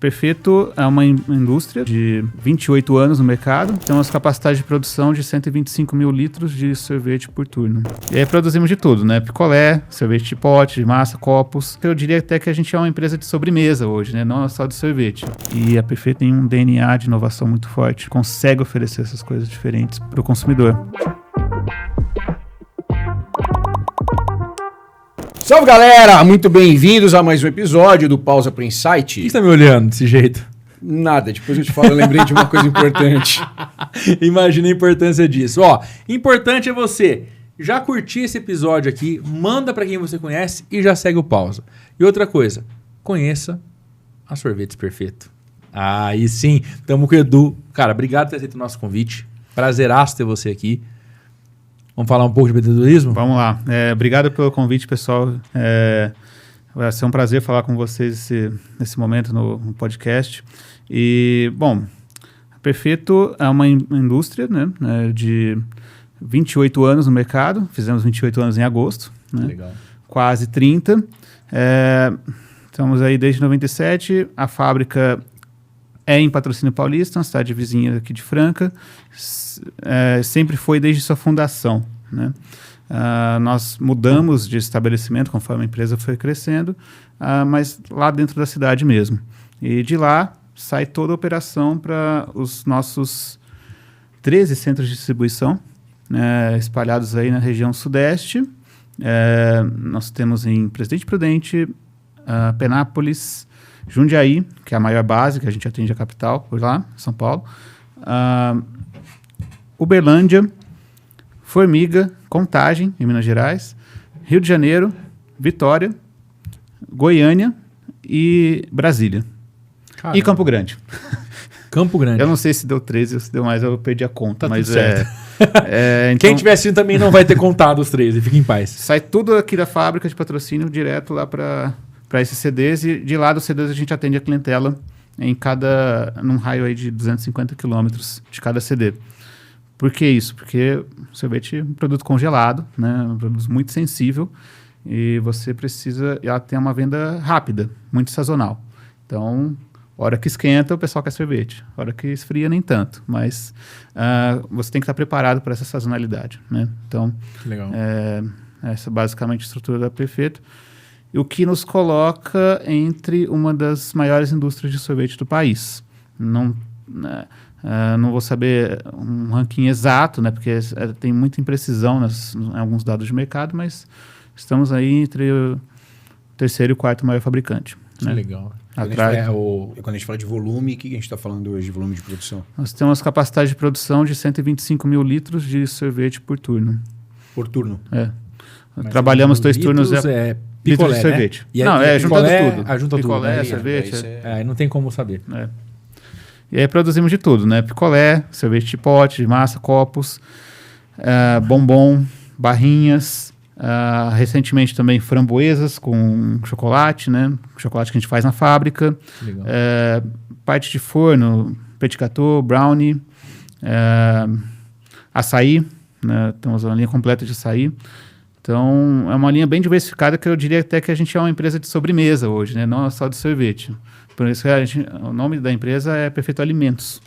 Perfeito é uma indústria de 28 anos no mercado, temos capacidade de produção de 125 mil litros de sorvete por turno. E aí produzimos de tudo, né? Picolé, sorvete de pote, de massa, copos. Eu diria até que a gente é uma empresa de sobremesa hoje, né? Não só de sorvete. E a Perfeito tem um DNA de inovação muito forte, consegue oferecer essas coisas diferentes para o consumidor. Salve, galera! Muito bem-vindos a mais um episódio do Pausa para Insight. Por que você tá me olhando desse jeito? Nada, depois eu te falo, eu lembrei de uma coisa importante. Imagina a importância disso. Ó, importante é você já curtir esse episódio aqui, manda para quem você conhece e já segue o Pausa. E outra coisa, conheça a Sorvetes Perfeito. Aí sim, tamo com o Edu. Cara, obrigado por ter aceito o nosso convite. Prazeraço ter você aqui. Vamos falar um pouco de empreendedorismo? Vamos lá. Obrigado pelo convite, pessoal. Vai ser um prazer falar com vocês nesse momento no podcast. E, bom, a Perfeito é uma indústria, né, de 28 anos no mercado. Fizemos 28 anos em agosto. Né? Legal. Quase 30. Estamos aí desde 97. A fábrica é em Patrocínio Paulista, uma cidade vizinha aqui de Franca. Sempre foi desde sua fundação. Né? Nós mudamos de estabelecimento conforme a empresa foi crescendo, mas lá dentro da cidade mesmo. E de lá sai toda a operação para os nossos 13 centros de distribuição, espalhados aí na região sudeste. Nós temos em Presidente Prudente, Penápolis, Jundiaí, que é a maior base, que a gente atende a capital, por lá, São Paulo. Uberlândia, Formiga, Contagem, em Minas Gerais, Rio de Janeiro, Vitória, Goiânia e Brasília. Caramba. E Campo Grande. Campo Grande. Eu não sei se deu 13 ou se deu mais, eu perdi a conta. Tá mas tudo certo. Então, quem tiver assistindo também não vai ter contado os 13, fique em paz. sai tudo aqui da fábrica de patrocínio direto lá para esses CDs, e de lá dos CDs a gente atende a clientela num raio aí de 250 quilômetros de cada CD. Por que isso? Porque o sorvete é um produto congelado, né? Um produto muito sensível, e você precisa... Ela tem uma venda rápida, muito sazonal. Então, hora que esquenta, o pessoal quer sorvete. Hora que esfria, nem tanto. Mas você tem que estar preparado para essa sazonalidade. Né? Então, legal. Essa é basicamente a estrutura da Perfeito. E o que nos coloca entre uma das maiores indústrias de sorvete do país. Não vou saber um ranking exato, né, porque tem muita imprecisão em alguns dados de mercado, mas estamos aí entre o terceiro e o quarto maior fabricante. Que né? legal. Quando a gente fala de volume, o que a gente está falando hoje de volume de produção? Nós temos capacidade de produção de 125 mil litros de sorvete por turno. Por turno? Trabalhamos 2 turnos... Picolé, de sorvete. Né? Não, juntando tudo. Junta Picolé, tudo, né? sorvete. Aí não tem como saber. E aí produzimos de tudo, né? Picolé, sorvete de pote, de massa, copos, bombom, barrinhas, recentemente também framboesas com chocolate, né? Chocolate que a gente faz na fábrica. Legal. Parte de forno, petit gâteau, brownie, açaí, né? Temos uma linha completa de açaí. Então, é uma linha bem diversificada, que eu diria até que a gente é uma empresa de sobremesa hoje, né? Não só de sorvete. Por isso que o nome da empresa é Perfeito Alimentos,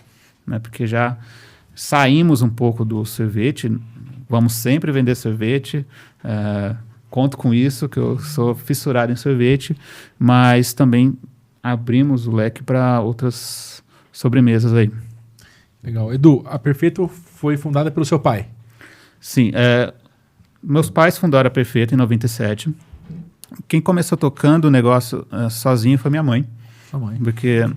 né? Porque já saímos um pouco do sorvete, vamos sempre vender sorvete, conto com isso, que eu sou fissurado em sorvete, mas também abrimos o leque para outras sobremesas aí. Legal. Edu, a Perfeito foi fundada pelo seu pai? Sim, meus pais fundaram a Perfeito em 97. Quem começou tocando o negócio sozinho foi minha mãe. Sua mãe. Porque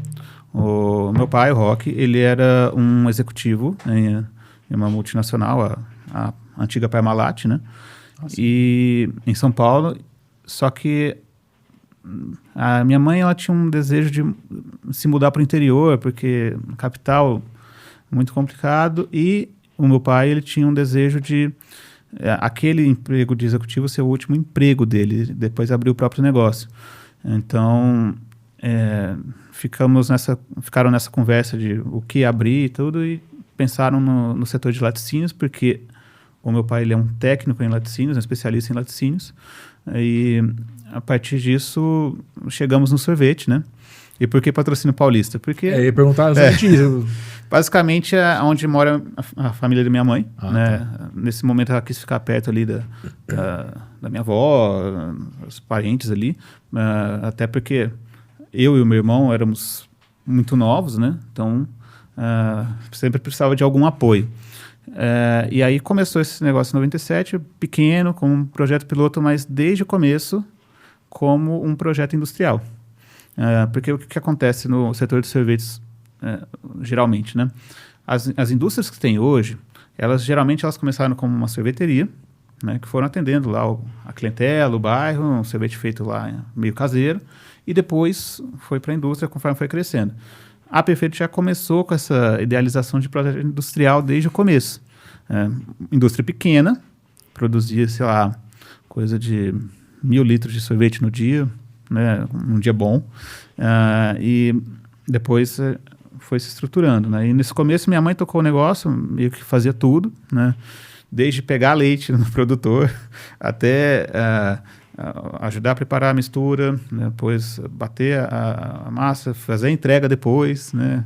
o meu pai, o Roque, ele era um executivo em uma multinacional, a antiga Parmalat, né? E em São Paulo. Só que a minha mãe, ela tinha um desejo de se mudar para o interior, porque capital muito complicado. E o meu pai, ele tinha um desejo de aquele emprego de executivo ser o último emprego dele, depois abrir o próprio negócio. Então, ficaram nessa conversa de o que abrir e tudo, e pensaram no setor de laticínios, porque o meu pai, ele é um técnico em laticínios, um especialista em laticínios, e a partir disso chegamos no sorvete, né? E por que Patrocínio Paulista? Porque Eu ia perguntar exatamente isso. basicamente é onde mora a família da minha mãe. Né? Tá. Nesse momento ela quis ficar perto ali da minha avó, os parentes ali. Até porque eu e o meu irmão éramos muito novos, né? Então sempre precisava de algum apoio. E aí começou esse negócio em 97, pequeno, como um projeto piloto, mas desde o começo como um projeto industrial. Porque o que acontece no setor de sorvetes, geralmente, né? As indústrias que tem hoje, geralmente elas começaram como uma sorveteria, né? Que foram atendendo lá a clientela, o bairro, um sorvete feito lá meio caseiro, e depois foi para a indústria conforme foi crescendo. A Perfeito já começou com essa idealização de projeto industrial desde o começo. Indústria pequena, produzia, sei lá, coisa de 1.000 litros de sorvete no dia, né, num dia bom, e depois foi se estruturando, né? E nesse começo minha mãe tocou o negócio, meio que fazia tudo, né? Desde pegar leite no produtor até ajudar a preparar a mistura, né? Depois bater a massa, fazer a entrega depois, né?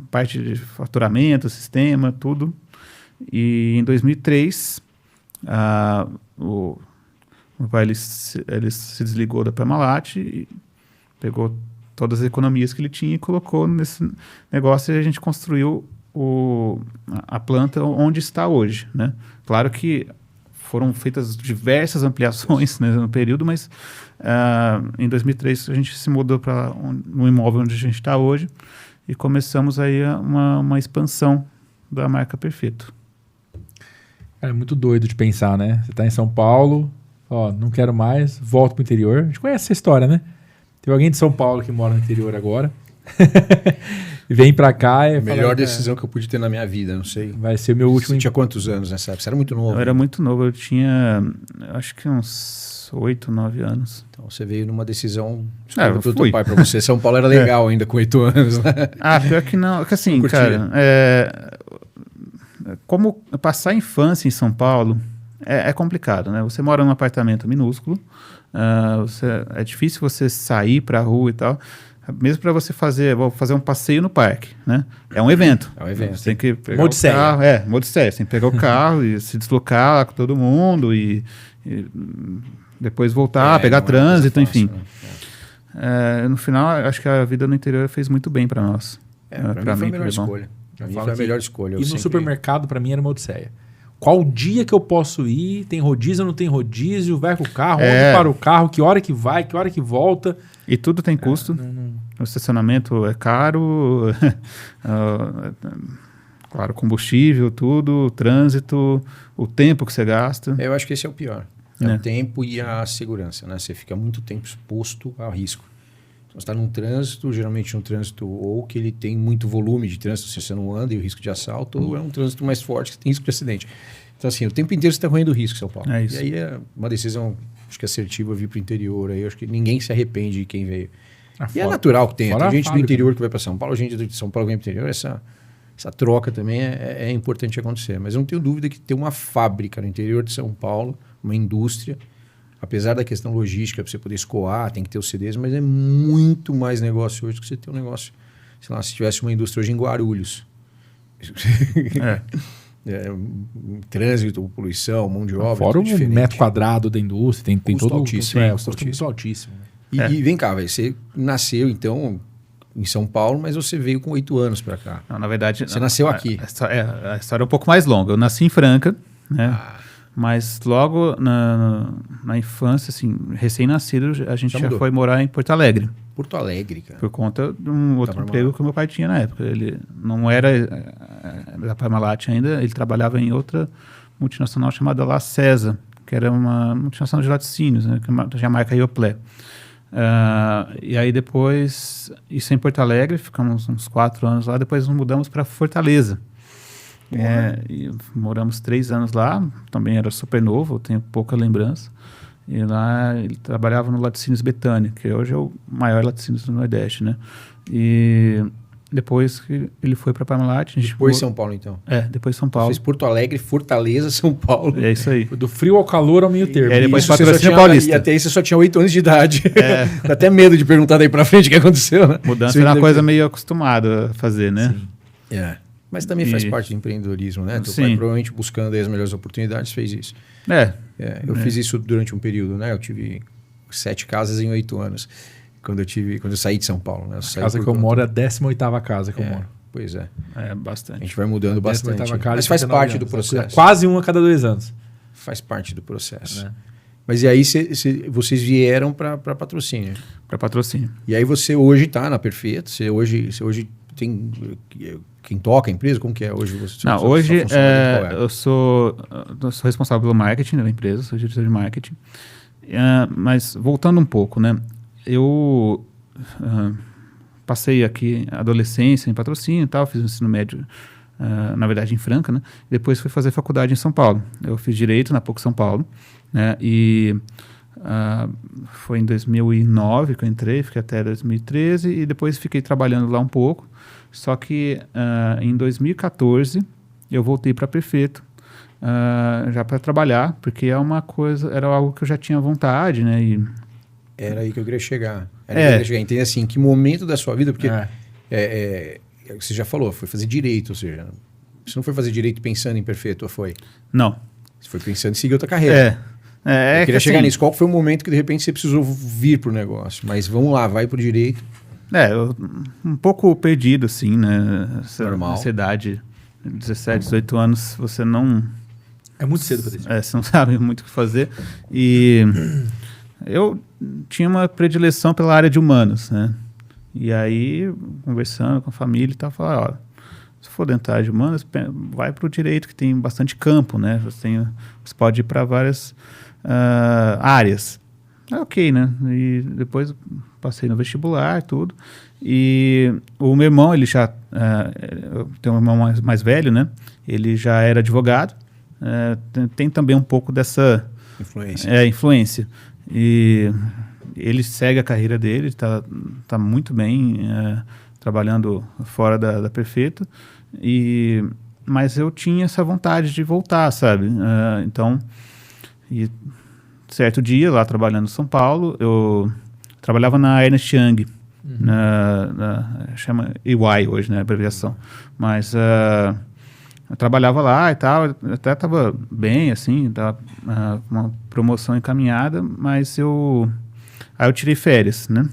Parte de faturamento, sistema, tudo. E em 2003 meu pai ele se desligou da Parmalat e pegou todas as economias que ele tinha e colocou nesse negócio, e a gente construiu a planta onde está hoje, né? Claro que foram feitas diversas ampliações, né, no período, mas em 2003 a gente se mudou para no imóvel onde a gente está hoje e começamos aí uma expansão da marca Perfeito. É muito doido de pensar, né? Você tá em São Paulo, não quero mais, volto pro interior. A gente conhece essa história, né? Tem alguém de São Paulo que mora no interior agora. E vem pra cá e melhor decisão que eu pude ter na minha vida, não sei. Vai ser o meu último. Você tinha quantos anos nessa época? Você era muito novo. Eu era muito novo, eu tinha acho que uns 8, 9 anos. Então você veio numa decisão eu do fui. teu pai pra você. São Paulo era legal ainda com 8 anos, né? Pior que não. Porque assim, cara, como passar a infância em São Paulo é complicado, né? Você mora num apartamento minúsculo, é difícil você sair pra rua e tal. Mesmo para você vou fazer um passeio no parque, né? É um evento. É um evento. Você tem que pegar Odisseia. o carro. Odisseia. Você tem que pegar o carro e se deslocar lá com todo mundo e depois voltar, pegar trânsito, enfim. No final, acho que a vida no interior fez muito bem para nós. Pra mim foi a melhor escolha. Pra mim foi a melhor escolha. E no supermercado, para mim, era uma odisseia. Qual dia que eu posso ir? Tem rodízio ou não tem rodízio? Vai com o carro? Onde para o carro? Que hora que vai? Que hora que volta? E tudo tem custo. O estacionamento é caro. Claro, combustível, tudo, trânsito, o tempo que você gasta. Eu acho que esse é o pior. O tempo e a segurança, né? Você fica muito tempo exposto a risco. Então, você está num trânsito, geralmente um trânsito ou que ele tem muito volume de trânsito, se você não anda e o risco de assalto, ou é um trânsito mais forte que tem risco de acidente. Então, assim, o tempo inteiro você está correndo risco em São Paulo. É isso. E aí é uma decisão, acho que assertiva, vir para o interior. Aí eu acho que ninguém se arrepende de quem veio. E é natural que tenha. Tem gente do interior que vai para São Paulo, gente de São Paulo que vem para o interior. Essa troca também é importante acontecer. Mas eu não tenho dúvida que ter uma fábrica no interior de São Paulo, uma indústria, apesar da questão logística, para você poder escoar, tem que ter os CDs, mas é muito mais negócio hoje do que você ter um negócio, sei lá, se tivesse uma indústria hoje em Guarulhos. Trânsito, poluição, mão de obra. Fora o metro quadrado da indústria, tem todo altíssimo. O custo muito altíssimo. E vem cá, véio, você nasceu então em São Paulo, mas você veio com 8 anos para cá. Não, na verdade... Você nasceu aqui. A história é um pouco mais longa. Eu nasci em Franca, né? Mas logo na infância, assim, recém-nascido, a gente já foi morar em Porto Alegre. Porto Alegre, cara. Por conta de um outro emprego que o meu pai tinha na época. Ele não era da Parmalat ainda, ele trabalhava em outra multinacional chamada La Cesa, que era uma multinacional de laticínios, né? Que é a marca Ioplé. E aí depois, isso em Porto Alegre, ficamos uns 4 anos lá, depois nos mudamos para Fortaleza. E moramos 3 anos lá, também era super novo, eu tenho pouca lembrança. E lá ele trabalhava no Laticínios Betânia, que hoje é o maior laticínios do Nordeste, né? E Depois que ele foi para Parmalat. Depois São Paulo, então. Depois São Paulo. Fez Porto Alegre, Fortaleza, São Paulo. É isso aí. Do frio ao calor ao meio termo. Depois Isso, Patrocínio Paulista. E até aí você só tinha 8 anos de idade. Dá até medo de perguntar daí pra frente o que aconteceu, né? Mudança era uma coisa meio acostumada a fazer, né? Sim. Mas também faz parte do empreendedorismo, né? Teu pai provavelmente buscando aí as melhores oportunidades fez isso. Eu fiz isso durante um período, né? Eu tive 7 casas em 8 anos. Quando eu saí de São Paulo, né? A casa que eu moro é a 18ª casa que eu moro. Pois é. Bastante. A gente vai mudando bastante. Casa, mas faz parte do processo. Quase um a cada 2 anos. Faz parte do processo. Mas e aí vocês vieram para Patrocínio? Para Patrocínio. E aí você hoje está na Perfeito? Você hoje tem quem toca a empresa? Como que é hoje? Hoje eu sou responsável pelo marketing da empresa, sou diretor de marketing. Mas voltando um pouco, né? Eu passei aqui a adolescência em Patrocínio e tal, fiz o ensino médio, na verdade, em Franca, né? Depois fui fazer faculdade em São Paulo. Eu fiz Direito na PUC São Paulo, né? E foi em 2009 que eu entrei, fiquei até 2013 e depois fiquei trabalhando lá um pouco. Só que em 2014 eu voltei para Perfeito, já para trabalhar, porque era algo que eu já tinha vontade, né? Era aí que eu queria chegar. Entende assim, em que momento da sua vida, porque você já falou, foi fazer direito, ou seja, você não foi fazer direito pensando em Perfeito, ou foi? Não. Você foi pensando em seguir outra carreira. Eu queria chegar nisso. Qual foi o momento que de repente você precisou vir pro negócio? Mas vamos lá, vai pro direito. Um pouco perdido, assim, né? Normal. Nessa idade, 17, 18 anos, você não... É muito cedo para isso. Você não sabe muito o que fazer. E eu tinha uma predileção pela área de humanos, né? E aí, conversando com a família e tal, falaram, se for dentro da área de humanos, vai para o direito, que tem bastante campo, né? Você pode ir para várias áreas. Ok, né? E depois passei no vestibular, tudo. E o meu irmão, ele já... eu tenho um irmão mais velho, né? Ele já era advogado. Tem também um pouco dessa... influência. E ele segue a carreira dele, tá muito bem trabalhando fora da Perfeito, mas eu tinha essa vontade de voltar, sabe? Então, certo dia, lá trabalhando em São Paulo, eu trabalhava na Ernst Young, chama EY hoje, né, a abreviação, mas eu trabalhava lá e tal, até estava bem, assim, tava uma promoção encaminhada, mas aí eu tirei férias, né?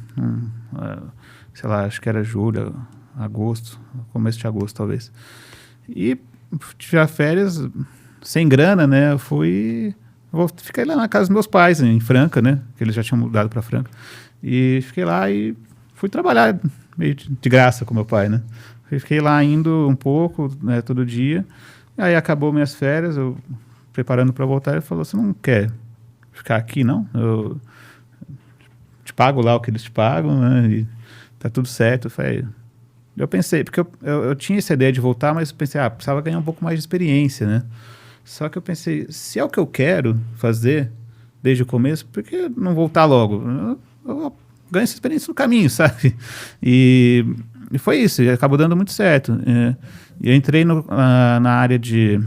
Sei lá, acho que era julho, agosto, começo de agosto, talvez. E tirar férias sem grana, né? Fiquei lá na casa dos meus pais, em Franca, né? Que eles já tinham mudado para Franca. E fiquei lá e fui trabalhar meio de graça com meu pai, né? Fiquei lá indo um pouco, né, todo dia. Aí acabou minhas férias, eu preparando para voltar, ele falou, você não quer ficar aqui, não? Eu te pago lá o que eles te pagam, né? E tá tudo certo. Eu pensei, porque eu tinha essa ideia de voltar, mas pensei, precisava ganhar um pouco mais de experiência, né? Só que eu pensei, se é o que eu quero fazer desde o começo, por que não voltar logo? Eu ganho essa experiência no caminho, sabe? E foi isso, e acabou dando muito certo. Eu entrei na área de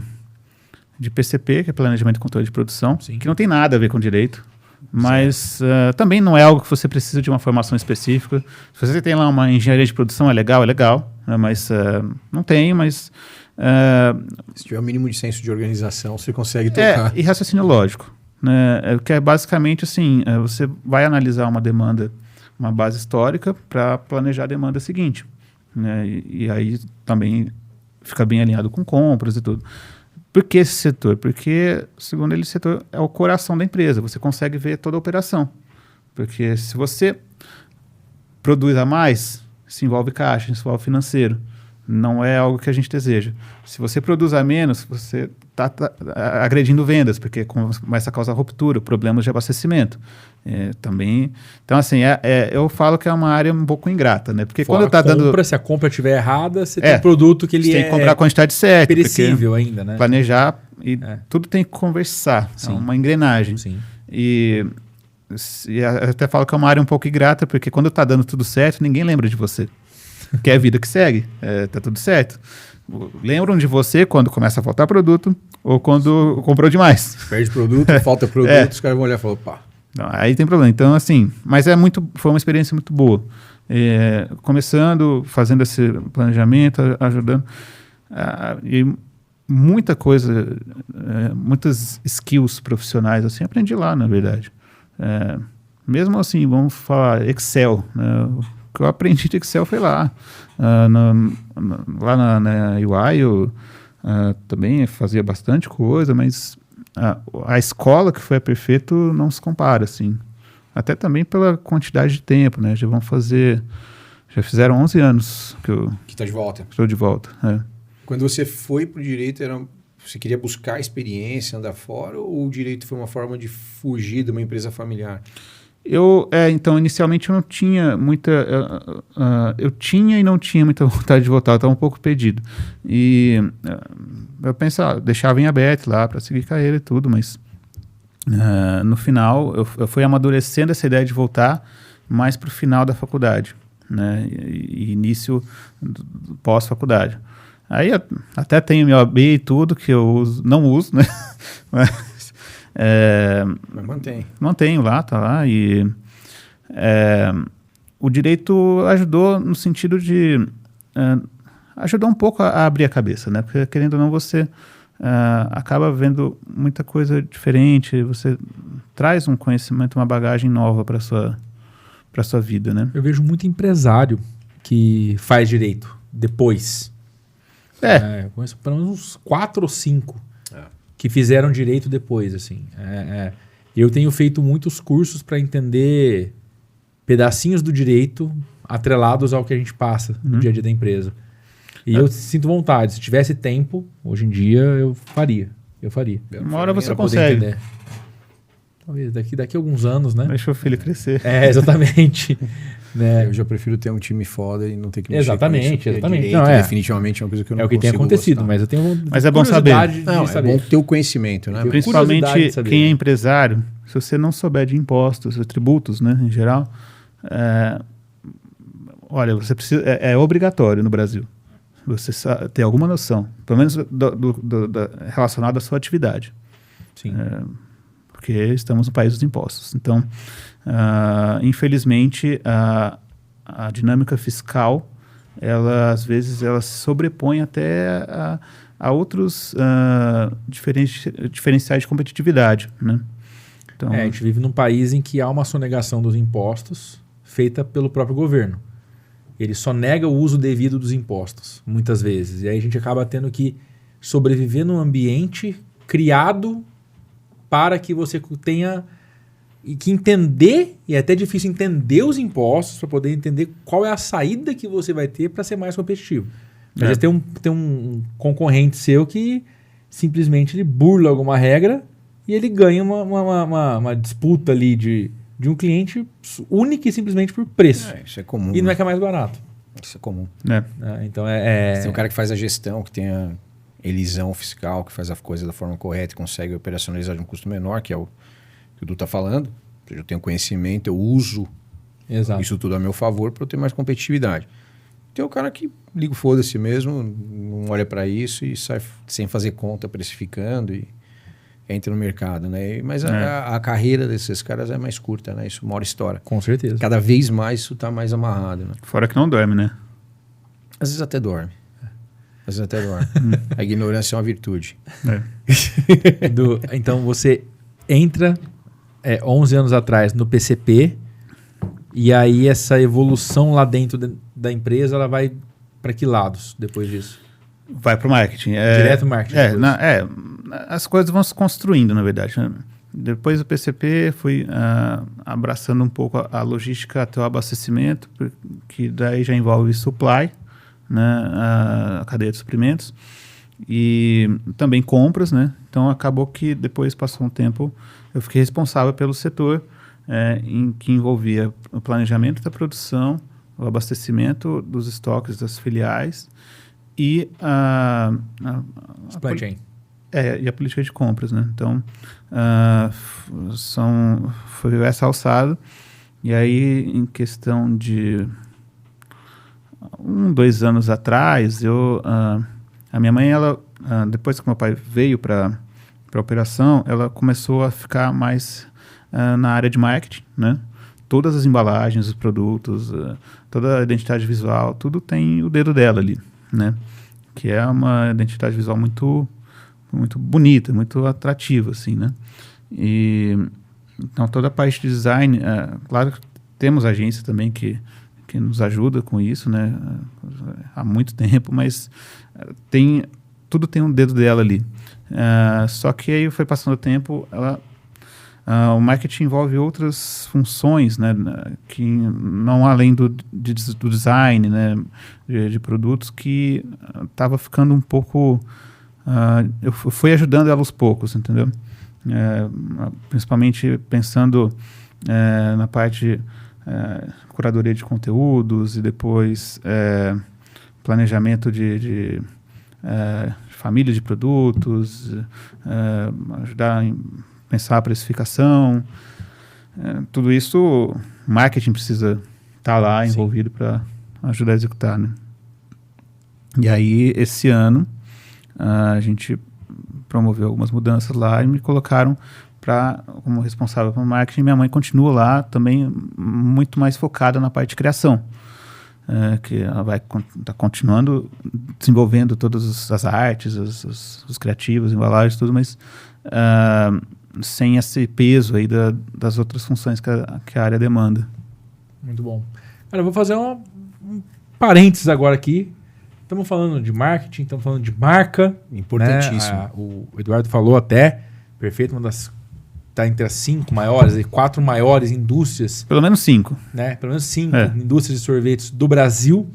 PCP, que é Planejamento e Controle de Produção, que não tem nada a ver com direito, mas também não é algo que você precisa de uma formação específica. Se você tem lá uma engenharia de produção, é legal, né, mas não tem, mas... se tiver o mínimo de senso de organização, você consegue tocar. E raciocínio lógico, né, que é basicamente assim, você vai analisar uma demanda, uma base histórica, para planejar a demanda seguinte. Né, e aí também fica bem alinhado com compras e tudo. Por que esse setor? Porque, segundo ele, esse setor é o coração da empresa. Você consegue ver toda a operação. Porque se você produz a mais, se envolve caixa, se envolve financeiro. Não é algo que a gente deseja. Se você produz a menos, você está agredindo vendas, porque começa a causar ruptura, problemas de abastecimento. Também. Então, assim, eu falo que é uma área um pouco ingrata, né? Porque quando está dando. Se a compra estiver errada, você tem um produto que ele você tem que comprar a quantidade certa. Perecível ainda, né? Planejar e tudo tem que conversar. Sim. É uma engrenagem. Sim. E eu até falo que é uma área um pouco ingrata, porque quando está dando tudo certo, ninguém lembra de você. que é a vida que segue, tá tudo certo. Lembram de você quando começa a faltar produto ou quando comprou demais. Perde produto, falta produto, os caras vão olhar e falar, pá. Não, aí tem problema. Então, assim, mas foi uma experiência muito boa. Começando, fazendo esse planejamento, ajudando. E muita coisa, muitas skills profissionais, assim, aprendi lá, na verdade. Mesmo assim, vamos falar Excel, né? O que eu aprendi de Excel foi lá. Lá na UI eu também fazia bastante coisa, mas a escola que foi a Perfeito não se compara, assim. Até também pela quantidade de tempo, né? Já fizeram 11 anos que está de volta. Estou de volta, Quando você foi para o direito, você queria buscar experiência, andar fora, ou o direito foi uma forma de fugir de uma empresa familiar? Então, inicialmente eu não tinha muita... eu tinha e não tinha muita vontade de voltar, eu estava um pouco perdido. E eu pensava, deixava em aberto lá para seguir carreira e tudo, mas no final eu fui amadurecendo essa ideia de voltar mais para o final da faculdade, né? E início pós-faculdade. Aí eu até tenho meu AB e tudo, que eu não uso, né? Mas mantém. Mantenho lá, tá lá. E o direito ajudou no sentido de... ajudou um pouco a abrir a cabeça, né? Porque, querendo ou não, você acaba vendo muita coisa diferente, você traz um conhecimento, uma bagagem nova para sua vida, né? Eu vejo muito empresário que faz direito depois. Eu conheço pelo menos uns 4 ou 5 que fizeram direito depois, assim. Eu tenho feito muitos cursos para entender pedacinhos do direito atrelados ao que a gente passa no dia a dia da empresa. E eu sinto vontade. Se tivesse tempo, hoje em dia, eu faria. Uma hora você consegue. Talvez daqui a alguns anos, né? Deixa o filho crescer. Exatamente. Né? Eu já prefiro ter um time foda e não ter que mexer Exatamente. Direito, não, definitivamente é uma coisa que eu não consigo. É o que tem acontecido, gostar. mas eu tenho Mas é bom saber. É bom ter o conhecimento, né? Principalmente quem é empresário, se você não souber de impostos, tributos, né, em geral, olha, você precisa, é obrigatório no Brasil você ter alguma noção, pelo menos relacionado à sua atividade. Sim. Porque estamos no país dos impostos. Então, infelizmente, a dinâmica fiscal, às vezes, ela se sobrepõe até a outros diferenciais de competitividade, né? Então, a gente vive num país em que há uma sonegação dos impostos feita pelo próprio governo. Ele só nega o uso devido dos impostos, muitas vezes. E aí a gente acaba tendo que sobreviver num ambiente criado para que você tenha que entender, e é até difícil entender os impostos para poder entender qual é a saída que você vai ter para ser mais competitivo. Às vezes tem um concorrente seu que simplesmente ele burla alguma regra e ele ganha uma disputa ali de um cliente única e simplesmente por preço. Isso é comum. E não é que é mais barato. Isso é comum. Então tem um cara que faz a gestão, que tem a elisão fiscal, que faz a coisa da forma correta e consegue operacionalizar de um custo menor, que é o que o Du está falando. Eu tenho conhecimento, eu uso isso tudo a meu favor para eu ter mais competitividade. Tem o cara que liga o foda-se mesmo, não olha para isso e sai sem fazer conta, precificando e entra no mercado, né? Mas a carreira desses caras é mais curta, né? Isso uma hora estoura. Com certeza. Cada vez mais isso está mais amarrado, né? Fora que não dorme, né? Às vezes até dorme. A ignorância é uma virtude. Então você entra 11 anos atrás no PCP e aí essa evolução lá dentro da empresa, ela vai para que lados depois disso? Vai para o marketing. Direto marketing. As coisas vão se construindo, na verdade, né? Depois do PCP, fui abraçando um pouco a logística até o abastecimento, que daí já envolve supply, né? A cadeia de suprimentos, e também compras, né? Então, acabou que depois, passou um tempo, eu fiquei responsável pelo setor em que envolvia o planejamento da produção, o abastecimento dos estoques das filiais, e supply chain. E a política de compras, né? Então, foi essa alçada. E aí, em questão de 2 anos atrás, a minha mãe, ela, depois que meu pai veio para a operação, ela começou a ficar mais na área de marketing, né? Todas as embalagens, os produtos, toda a identidade visual, tudo tem o dedo dela ali, né? Que é uma identidade visual muito, muito bonita, muito atrativa, assim, né? Então, toda a parte de design, claro que temos agência também que nos ajuda com isso, né? Há muito tempo, mas tudo tem um dedo dela ali. Só que aí foi passando o tempo, o marketing envolve outras funções, né, que não além do design, né, de produtos, que estava ficando um pouco... eu fui ajudando ela aos poucos, entendeu? Principalmente pensando na parte curadoria de conteúdos e depois planejamento de família de produtos, ajudar a pensar a precificação, tudo isso, marketing precisa estar lá envolvido para ajudar a executar, né? E aí, esse ano, a gente promoveu algumas mudanças lá e me colocaram como responsável pelo marketing. Minha mãe continua lá também muito mais focada na parte de criação, que ela vai estar continuando desenvolvendo todas as artes, os criativos, embalagens, tudo, mas sem esse peso aí das outras funções que a área demanda. Muito bom. Cara, eu vou fazer um parênteses agora aqui. Estamos falando de marketing, estamos falando de marca. Importantíssimo. Né? O Eduardo falou até, perfeito, está entre as 5 maiores, 4 maiores indústrias. Pelo menos 5. Né? Pelo menos 5 indústrias de sorvetes do Brasil.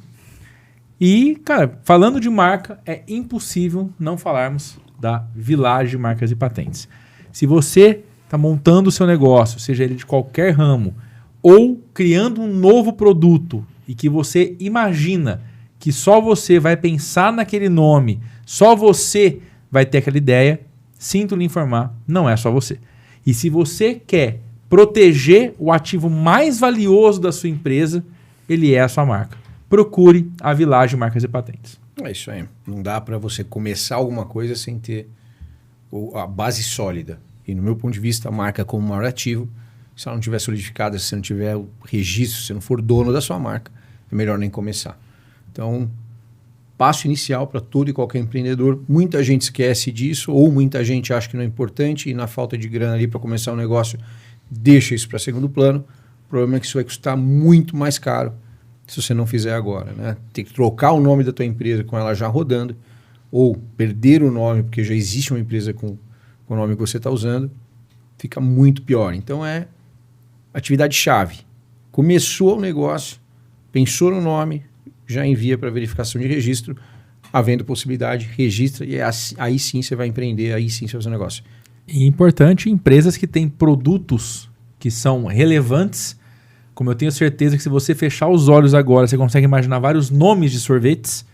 E, cara, falando de marca, é impossível não falarmos da Village Marcas e Patentes. Se você está montando o seu negócio, seja ele de qualquer ramo, ou criando um novo produto e que você imagina que só você vai pensar naquele nome, só você vai ter aquela ideia, sinto lhe informar, não é só você. E se você quer proteger o ativo mais valioso da sua empresa, ele é a sua marca. Procure a Village Marcas e Patentes. É isso aí. Não dá para você começar alguma coisa sem ter a base sólida. E no meu ponto de vista, a marca como maior ativo, se ela não estiver solidificada, se você não tiver o registro, se você não for dono da sua marca, é melhor nem começar. Então, passo inicial para todo e qualquer empreendedor. Muita gente esquece disso, ou muita gente acha que não é importante e na falta de grana ali para começar um negócio, deixa isso para segundo plano. O problema é que isso vai custar muito mais caro se você não fizer agora, né? Tem que trocar o nome da tua empresa com ela já rodando, ou perder o nome porque já existe uma empresa com o nome que você está usando, fica muito pior. Então é atividade-chave. Começou o negócio, pensou no nome, já envia para verificação de registro, havendo possibilidade, registra e aí sim você vai empreender, aí sim você vai fazer um negócio. E importante, empresas que têm produtos que são relevantes, como eu tenho certeza que se você fechar os olhos agora, você consegue imaginar vários nomes de sorvetes,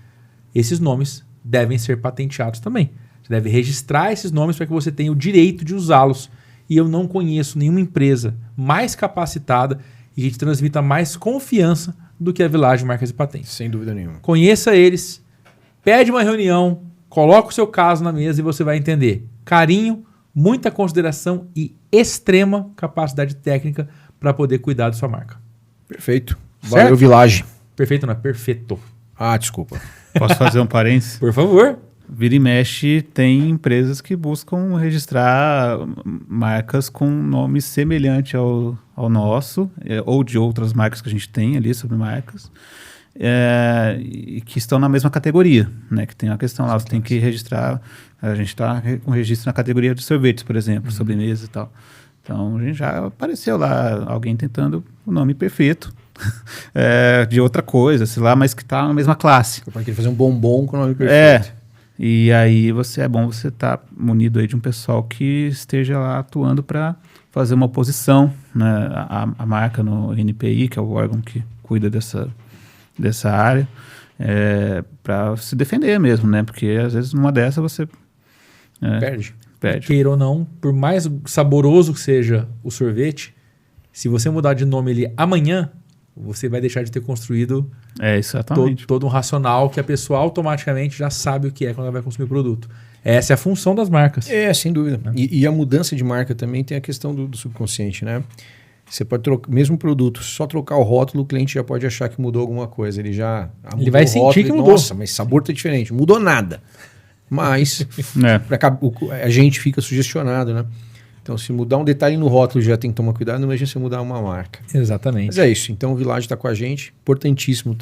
esses nomes devem ser patenteados também. Você deve registrar esses nomes para que você tenha o direito de usá-los. E eu não conheço nenhuma empresa mais capacitada e que te transmita mais confiança do que a Village Marcas e Patentes. Sem dúvida nenhuma. Conheça eles, pede uma reunião, coloca o seu caso na mesa e você vai entender. Carinho, muita consideração e extrema capacidade técnica para poder cuidar da sua marca. Perfeito. Valeu, Village. Perfeito, não é perfeito. Ah, desculpa. Posso fazer um parênteses? Por favor. Vira e mexe, tem empresas que buscam registrar marcas com nome semelhante ao nosso, ou de outras marcas que a gente tem ali sobre marcas, e que estão na mesma categoria, né? Que tem uma questão lá, você tem que registrar, a gente está com registro na categoria de sorvetes, por exemplo, sobremesa e tal. Então, a gente já apareceu lá alguém tentando o nome perfeito, de outra coisa, sei lá, mas que está na mesma classe. Para querer fazer um bombom com o nome perfeito. E aí é bom você estar munido aí de um pessoal que esteja lá atuando para fazer uma oposição, né, à marca no NPI, que é o órgão que cuida dessa área, para se defender mesmo, né? Porque às vezes numa dessa você perde. Queira ou não, por mais saboroso que seja o sorvete, se você mudar de nome ali amanhã, você vai deixar de ter construído exatamente. todo um racional que a pessoa automaticamente já sabe o que é quando ela vai consumir o produto. Essa é a função das marcas. Sem dúvida. E a mudança de marca também tem a questão do subconsciente, né? Você pode trocar, mesmo produto, só trocar o rótulo, o cliente já pode achar que mudou alguma coisa. Ele vai sentir que mudou. Nossa, mas sabor tá diferente. Mudou nada. Mas a gente fica sugestionado, né? Então, se mudar um detalhe no rótulo, já tem que tomar cuidado. Não imagina se mudar uma marca. Exatamente. Mas é isso. Então, o Village está com a gente. Importantíssimo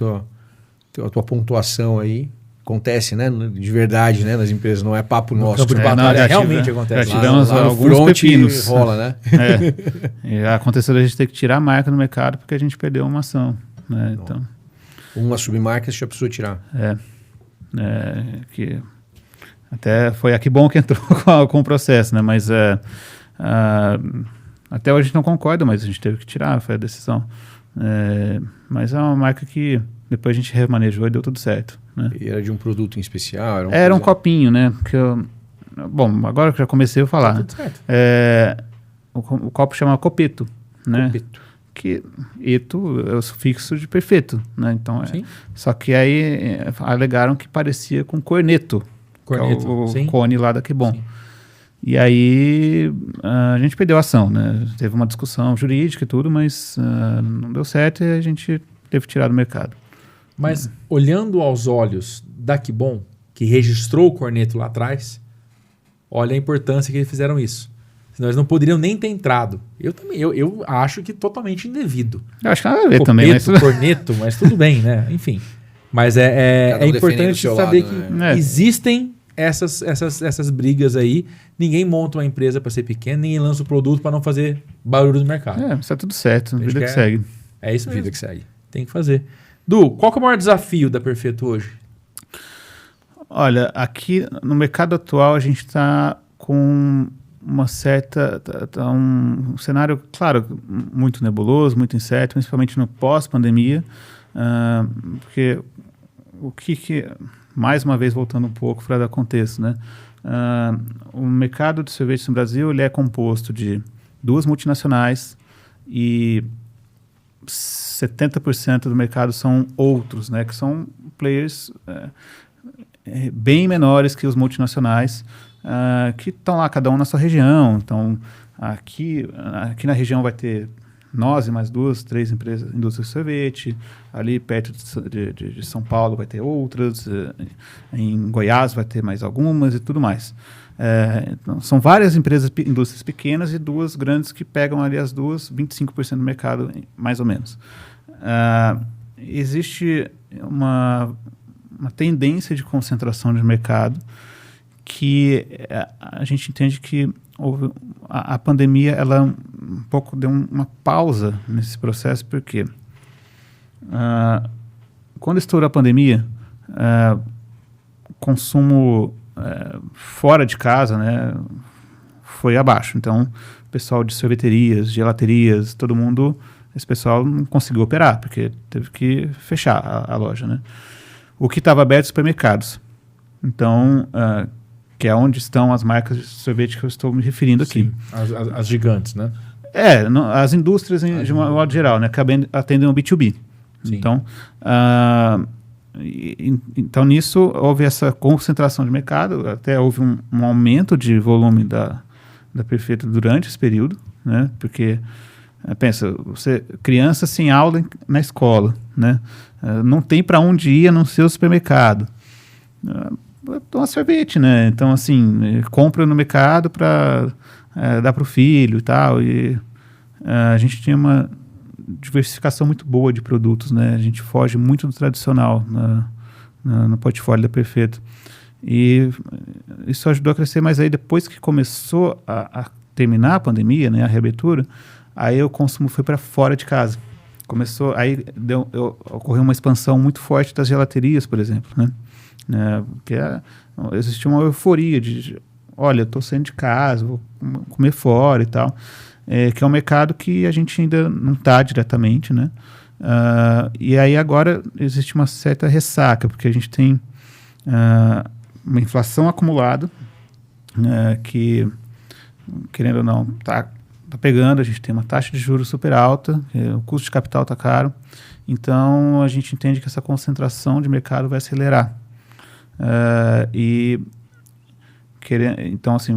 a tua pontuação aí. Acontece, né? De verdade, né? Nas empresas. Não é papo nosso. Campo de batalha realmente acontece. Já tivemos lá alguns pepinos. Rola, né? Já aconteceu a gente ter que tirar a marca no mercado porque a gente perdeu uma ação. Né? Então, uma submarca você já precisou tirar. Que até foi que bom que entrou com o processo, né? Mas até hoje a gente não concorda, mas a gente teve que tirar, foi a decisão. Mas é uma marca que depois a gente remanejou e deu tudo certo. Né? E era de um produto em especial? Era um copinho, né? Bom, agora que eu já comecei a falar. Tá tudo certo. O copo chama Copeto, né? Copeto. Que eto é o sufixo de perfeito, né? Então, só que aí alegaram que parecia com corneto. Corneto, que é o cone lá da Que Bom. Sim. E aí a gente perdeu a ação, né? Teve uma discussão jurídica e tudo, mas não deu certo e a gente teve que tirar do mercado. Mas olhando aos olhos da Que Bom, que registrou o corneto lá atrás, olha a importância que eles fizeram isso. Senão eles não poderiam nem ter entrado. Eu acho que totalmente indevido. Eu acho que nada a ver Copeto, também. Mas... corneto, mas tudo bem, né? Enfim. Mas é importante saber que existem essas brigas aí. Ninguém monta uma empresa para ser pequena, ninguém lança o produto para não fazer barulho no mercado. Está tudo certo, vida que segue. É isso mesmo. Vida que segue. Tem que fazer. Du, qual que é o maior desafio da Perfeito hoje? Olha, aqui no mercado atual a gente está com uma certa... um cenário, claro, muito nebuloso, muito incerto, principalmente no pós-pandemia, porque o que... Mais uma vez, voltando um pouco fora do contexto, né? O mercado de sorvetes no Brasil ele é composto de 2 multinacionais e 70% do mercado são outros, né? Que são players bem menores que os multinacionais, que estão lá, cada um na sua região. Então, aqui na região vai ter nós e mais 2, 3 empresas, indústria de sorvete. Ali perto de São Paulo vai ter outras. Em Goiás vai ter mais algumas e tudo mais. Então, são várias indústrias pequenas e 2 grandes que pegam ali as 2, 25% do mercado, mais ou menos. Existe uma tendência de concentração de mercado que a gente entende que a pandemia ela um pouco deu uma pausa nesse processo, porque quando estourou a pandemia, o consumo fora de casa, né, foi abaixo. Então, o pessoal de sorveterias, gelaterias, todo mundo, esse pessoal não conseguiu operar, porque teve que fechar a loja, né? O que estava aberto, supermercados. Então, que é onde estão as marcas de sorvete que eu estou me referindo aqui. Sim, as gigantes, né? As indústrias de um modo geral, né, que atendem o B2B. Sim. Então, então, nisso, houve essa concentração de mercado, até houve um aumento de volume da Perfeito durante esse período, né, porque, pensa, criança sem aula na escola, né, não tem para onde ir a não ser o supermercado. Toma sorvete, né? Então, assim, compra no mercado para dar para o filho e tal. E a gente tinha uma diversificação muito boa de produtos, né? A gente foge muito do tradicional no portfólio da Perfeito. E isso ajudou a crescer, mas aí depois que começou a terminar a pandemia, né, a reabertura, aí o consumo foi para fora de casa. Ocorreu uma expansão muito forte das gelaterias, por exemplo, né? Porque existia uma euforia de, olha, eu estou saindo de casa, vou comer fora e tal, que é um mercado que a gente ainda não está diretamente, né? E aí agora existe uma certa ressaca, porque a gente tem uma inflação acumulada, que, querendo ou não, está tá pegando, a gente tem uma taxa de juros super alta, o custo de capital está caro, então a gente entende que essa concentração de mercado vai acelerar. Então, assim,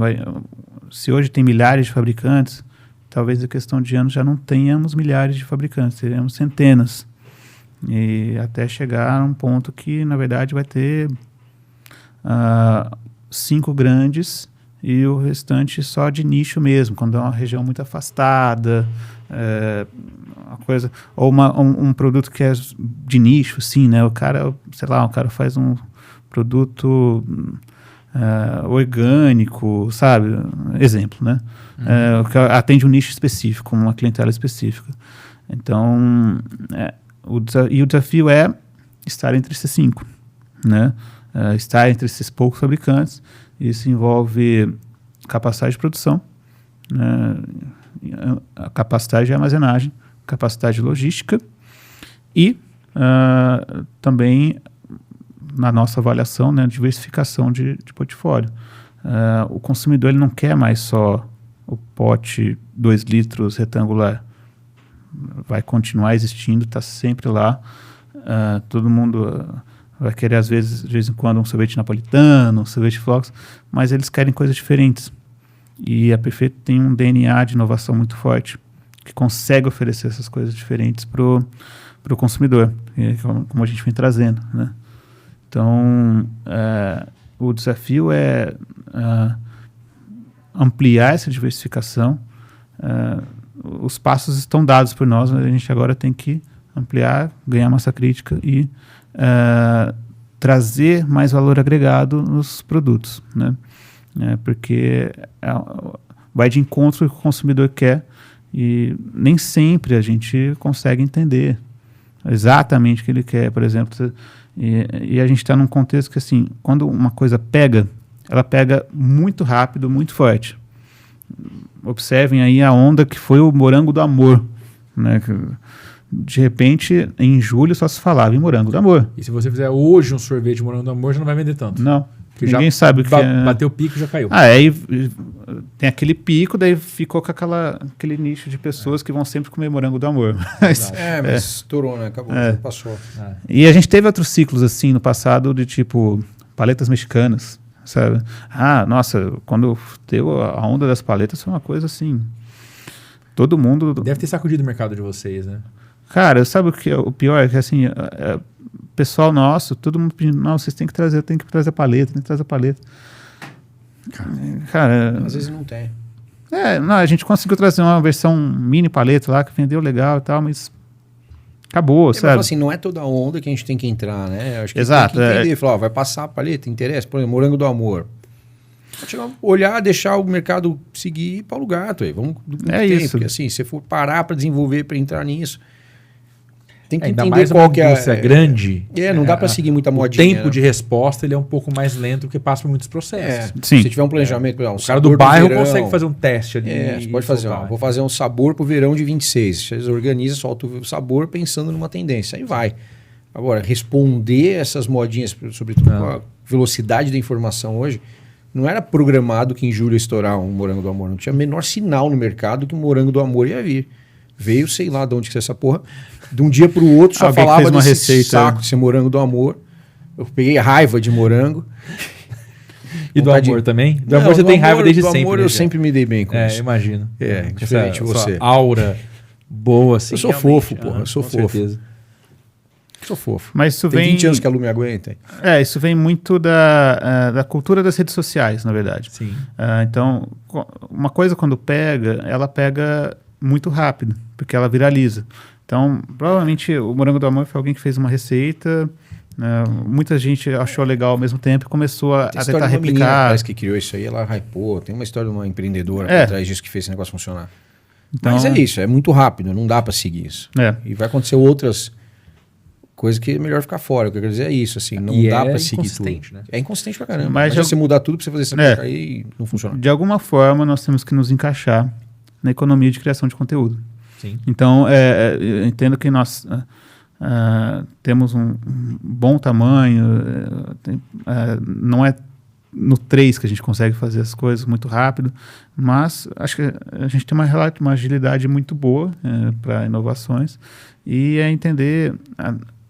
se hoje tem milhares de fabricantes, talvez em questão de anos já não tenhamos milhares de fabricantes, teremos centenas. E até chegar a um ponto que, na verdade, vai ter 5 grandes e o restante só de nicho mesmo, quando é uma região muito afastada, uma coisa, ou um produto que é de nicho, sim, né? O cara, sei lá, o cara faz um produto orgânico, sabe? Exemplo, né? Que atende um nicho específico, uma clientela específica. Então, o desafio é estar entre esses 5, né? Estar entre esses poucos fabricantes. Isso envolve capacidade de produção, a capacidade de armazenagem, capacidade de logística e também, na nossa avaliação, né, diversificação de portfólio. O consumidor ele não quer mais só o pote 2 litros retangular. Vai continuar existindo, está sempre lá. Todo mundo vai querer, às vezes, de vez em quando, um sorvete napolitano, um sorvete flocos, mas eles querem coisas diferentes. E a Perfeito tem um DNA de inovação muito forte, que consegue oferecer essas coisas diferentes para o consumidor, como a gente vem trazendo, né? Então, o desafio é ampliar essa diversificação. Os passos estão dados por nós, mas a gente agora tem que ampliar, ganhar massa crítica e trazer mais valor agregado nos produtos, né? Porque vai de encontro com o que o consumidor quer e nem sempre a gente consegue entender exatamente o que ele quer, por exemplo. E a gente está num contexto que, assim, quando uma coisa pega, ela pega muito rápido, muito forte. Observem aí a onda que foi o morango do amor, né? De repente, em julho só se falava em morango do amor. E se você fizer hoje um sorvete de morango do amor, já não vai vender tanto. Não. Porque ninguém sabe o que bateu o pico e já caiu. Aí tem aquele pico, daí ficou com aquele nicho de pessoas que vão sempre comer morango do amor. Mas estourou, né? Acabou, passou. E a gente teve outros ciclos assim no passado de tipo paletas mexicanas, sabe? Nossa, quando deu a onda das paletas foi uma coisa assim. Todo mundo... Deve ter sacudido o mercado de vocês, né? Cara, sabe o que é o pior? É que assim, pessoal nosso, todo mundo pedindo, não, vocês têm que trazer paleta, tem que trazer paleta. Cara, às vezes não tem. Não, a gente conseguiu trazer uma versão mini paleta lá, que vendeu legal e tal, mas acabou, sabe? Mas assim, não é toda onda que a gente tem que entrar, né? Acho que exato, tem que entender, falar, vai passar a paleta, interessa, por exemplo, morango do amor. Olhar, deixar o mercado seguir para o gato. Vamos do isso. Porque assim, se for parar para desenvolver, para entrar nisso, tem que ainda entender mais qual que é grande. Não dá para seguir muita modinha. O tempo de resposta ele é um pouco mais lento porque passa por muitos processos. Sim. Se tiver um planejamento, por exemplo, o cara do bairro consegue fazer um teste ali. Você pode fazer, vou fazer um sabor para o verão de 26. Você organiza, solta o sabor pensando numa tendência. Aí vai. Agora, responder essas modinhas, sobretudo com a velocidade da informação hoje, não era programado que em julho ia estourar um morango do amor. Não tinha menor sinal no mercado que o morango do amor ia vir. Veio, sei lá de onde que é essa porra. De um dia para o outro só alguém falava fez uma desse receita, saco de ser morango do amor. Eu peguei raiva de morango. E do amor também? Do amor você tem raiva desde sempre. Do amor eu sempre me dei bem com isso. Imagino. Diferente de você. Aura boa, assim. Eu sou fofo, porra. Eu sou fofo. Certeza. Sou fofo. Mas isso tem vem... 20 anos que a Lu me aguenta. Isso vem muito da cultura das redes sociais, na verdade. Sim. Então, uma coisa quando pega, ela pega muito rápido, porque ela viraliza. Então, provavelmente o morango do amor foi alguém que fez uma receita, muita gente achou legal ao mesmo tempo e começou a tentar replicar. Menina, parece que criou isso aí, ela hypou. Tem uma história de uma empreendedora por trás disso que fez esse negócio funcionar. Então, mas é isso, é muito rápido, não dá para seguir isso. E vai acontecer outras coisas que é melhor ficar fora. O que eu quero dizer é isso, assim, não dá para seguir tudo. Né? É inconsistente pra caramba. Mas você mudar tudo para você fazer essa coisa aí não funciona. De alguma forma, nós temos que nos encaixar na economia de criação de conteúdo. Sim. Então, eu entendo que nós temos um bom tamanho, não é no 3 que a gente consegue fazer as coisas muito rápido, mas acho que a gente tem uma agilidade muito boa para inovações e é entender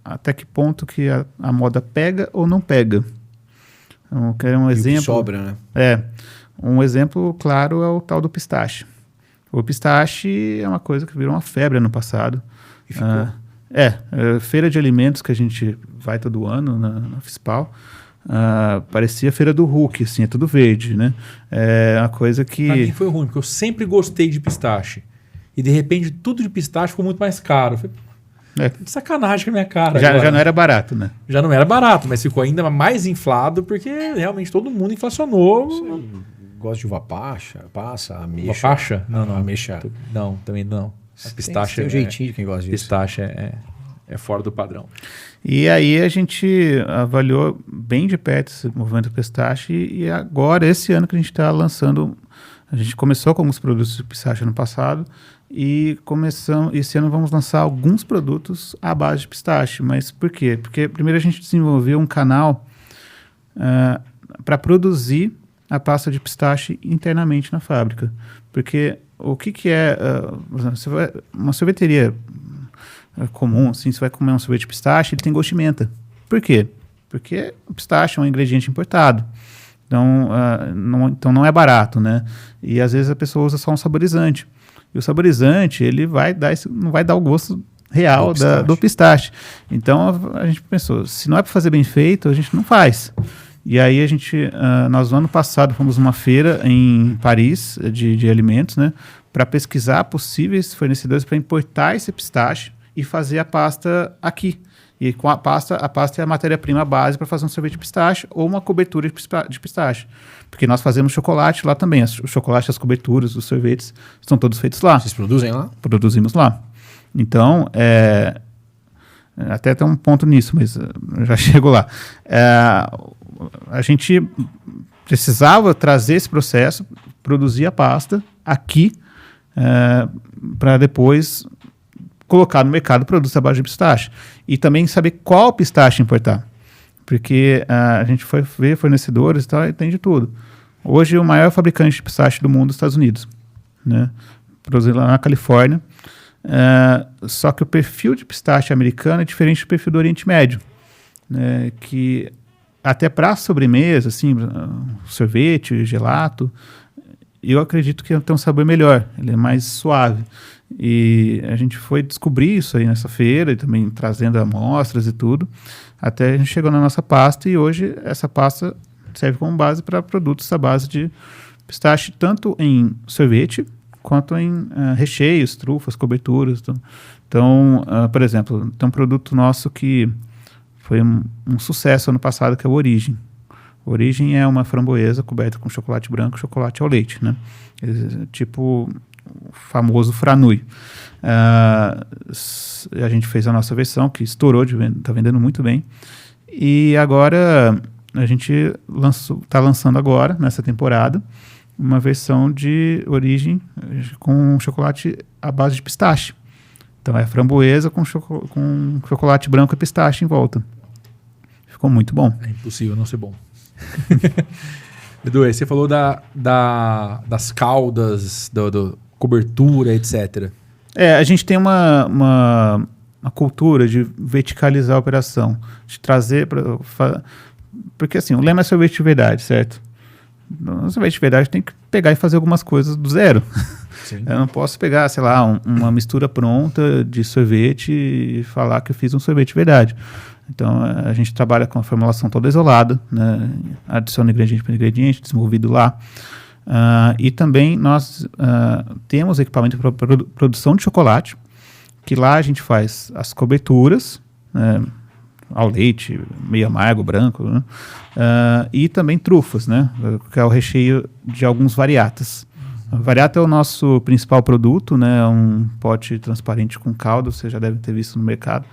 até que ponto que a moda pega ou não pega. Então, quero um exemplo. O que sobra, né? Um exemplo claro é o tal do pistache. O pistache é uma coisa que virou uma febre ano passado. E ficou. Feira de alimentos que a gente vai todo ano na FISPAL. Parecia a feira do Hulk, assim, é tudo verde, né? É uma coisa que... Pra mim foi ruim, porque eu sempre gostei de pistache. E de repente tudo de pistache ficou muito mais caro. Eu falei, que sacanagem com a minha cara. Já não era barato, né? Já não era barato, mas ficou ainda mais inflado porque realmente todo mundo inflacionou. Gosto de uva passa, ameixa. Uva passa? Não. Ameixa. Não, também não. A pistache tem um jeitinho de quem gosta disso. Pistache é fora do padrão. E aí a gente avaliou bem de perto esse movimento pistache e agora, esse ano que a gente está lançando, a gente começou com alguns produtos de pistache ano passado e esse ano vamos lançar alguns produtos à base de pistache. Mas por quê? Porque primeiro a gente desenvolveu um canal para produzir a pasta de pistache internamente na fábrica. Porque o que é uma sorveteria comum, assim, você vai comer um sorvete de pistache, ele tem gosto de menta. Por quê? Porque o pistache é um ingrediente importado. Então não é barato, né? E às vezes a pessoa usa só um saborizante. E o saborizante, ele não vai dar o gosto real do pistache. Então a gente pensou, se não é para fazer bem feito, a gente não faz. E aí nós no ano passado fomos numa feira em Paris de alimentos, né? Para pesquisar possíveis fornecedores para importar esse pistache e fazer a pasta aqui. E com a pasta é a matéria-prima base para fazer um sorvete de pistache ou uma cobertura de pistache. Porque nós fazemos chocolate lá também. O chocolate, as coberturas, os sorvetes, estão todos feitos lá. Vocês produzem lá? Produzimos lá. Então, até tem um ponto nisso, mas já chego lá. A gente precisava trazer esse processo, produzir a pasta aqui, para depois colocar no mercado produtos à base de pistache. E também saber qual pistache importar. Porque a gente foi ver fornecedores e tal, e tem de tudo. Hoje, o maior fabricante de pistache do mundo é os Estados Unidos, né? Produzido lá na Califórnia. Só que o perfil de pistache americano é diferente do perfil do Oriente Médio. Né? Que até para sobremesa, assim, sorvete, gelato, eu acredito que tem um sabor melhor. Ele é mais suave. E a gente foi descobrir isso aí nessa feira, e também trazendo amostras e tudo, até a gente chegou na nossa pasta, e hoje essa pasta serve como base para produtos à base de pistache, tanto em sorvete, quanto em recheios, trufas, coberturas. Então, por exemplo, tem um produto nosso que foi um sucesso ano passado, que é o Origem. O Origem é uma framboesa coberta com chocolate branco, chocolate ao leite, né? Tipo o famoso Franui. A gente fez a nossa versão, que estourou, está vendendo muito bem. E agora a gente está lançando agora, nessa temporada, uma versão de Origem com chocolate à base de pistache. Então é framboesa com chocolate branco e pistache em volta. Ficou muito bom. É impossível não ser bom. Edu, você falou das caldas, do cobertura, etc. A gente tem uma cultura de verticalizar a operação, de trazer porque assim, o lema é sorvete de verdade, certo? No sorvete de verdade tem que pegar e fazer algumas coisas do zero. Sim. Eu não posso pegar, sei lá, uma mistura pronta de sorvete e falar que eu fiz um sorvete de verdade. Então, a gente trabalha com a formulação toda isolada, né? Adiciona ingrediente por ingrediente, desenvolvido lá. E também nós temos equipamento para produção de chocolate, que lá a gente faz as coberturas, ao leite, meio amargo, branco, né? E também trufas, né? Que é o recheio de alguns variatas. A variata é o nosso principal produto, né? É um pote transparente com calda, você já deve ter visto no mercado.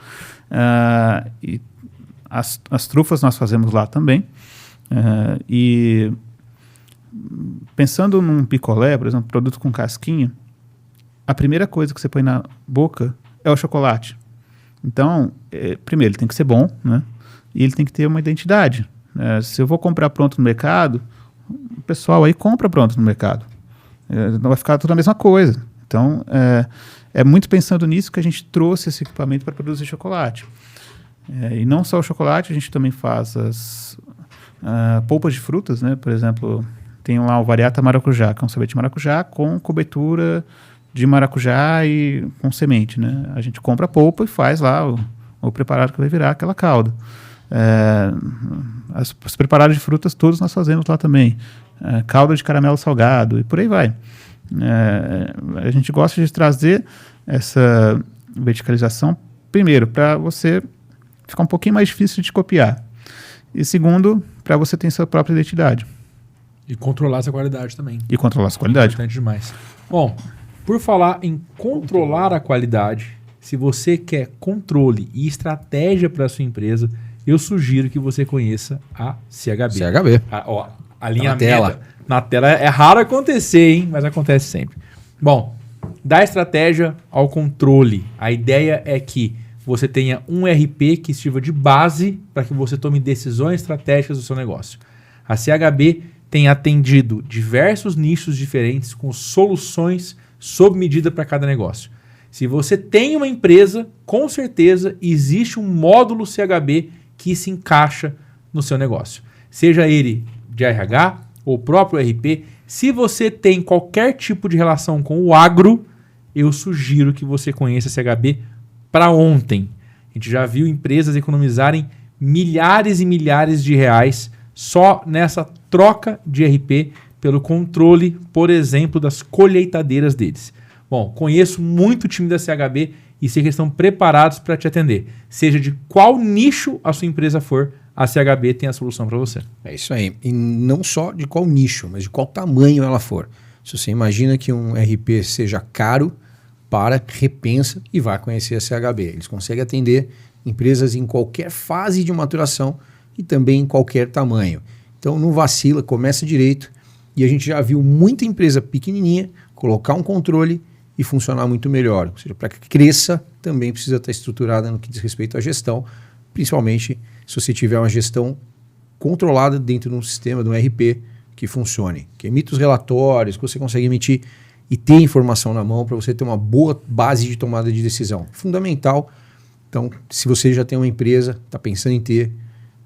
E as trufas nós fazemos lá também. E pensando num picolé, por exemplo, produto com casquinha, a primeira coisa que você põe na boca é o chocolate. Então, primeiro, ele tem que ser bom, né? E ele tem que ter uma identidade, Se eu vou comprar pronto no mercado, o pessoal aí compra pronto no mercado. Não vai ficar tudo a mesma coisa. Então, é muito pensando nisso que a gente trouxe esse equipamento para produzir chocolate. E não só o chocolate, a gente também faz as polpas de frutas, né? Por exemplo, tem lá o Variata Maracujá, que é um sorvete de maracujá com cobertura de maracujá e com semente, né? A gente compra a polpa e faz lá o preparado que vai virar aquela calda. Os preparados de frutas todos nós fazemos lá também. Calda de caramelo salgado e por aí vai. A gente gosta de trazer essa verticalização, primeiro, para você ficar um pouquinho mais difícil de copiar. E segundo, para você ter sua própria identidade. E controlar essa qualidade também. E controlar essa qualidade. Importante demais. Bom, por falar em controlar a qualidade, se você quer controle e estratégia para a sua empresa, eu sugiro que você conheça a CHB. CHB. A linha na tela é raro acontecer, hein? Mas acontece sempre. Bom, da estratégia ao controle. A ideia é que você tenha um RP que sirva de base para que você tome decisões estratégicas do seu negócio. A CHB tem atendido diversos nichos diferentes com soluções sob medida para cada negócio. Se você tem uma empresa, com certeza existe um módulo CHB que se encaixa no seu negócio. Seja ele de RH ou o próprio RP, se você tem qualquer tipo de relação com o agro, eu sugiro que você conheça a CHB para ontem. A gente já viu empresas economizarem milhares e milhares de reais só nessa troca de RP pelo controle, por exemplo, das colheitadeiras deles. Bom, conheço muito o time da CHB e sei que eles estão preparados para te atender. Seja de qual nicho a sua empresa for, a CHB tem a solução para você. É isso aí. E não só de qual nicho, mas de qual tamanho ela for. Se você imagina que um RP seja caro, repensa e vai conhecer a CHB. Eles conseguem atender empresas em qualquer fase de maturação e também em qualquer tamanho. Então não vacila, começa direito. E a gente já viu muita empresa pequenininha colocar um controle e funcionar muito melhor. Ou seja, para que cresça, também precisa estar estruturada no que diz respeito à gestão, principalmente se você tiver uma gestão controlada dentro de um sistema, de um RP que funcione, que emita os relatórios, que você consegue emitir e ter informação na mão para você ter uma boa base de tomada de decisão. Fundamental. Então, se você já tem uma empresa, está pensando em ter,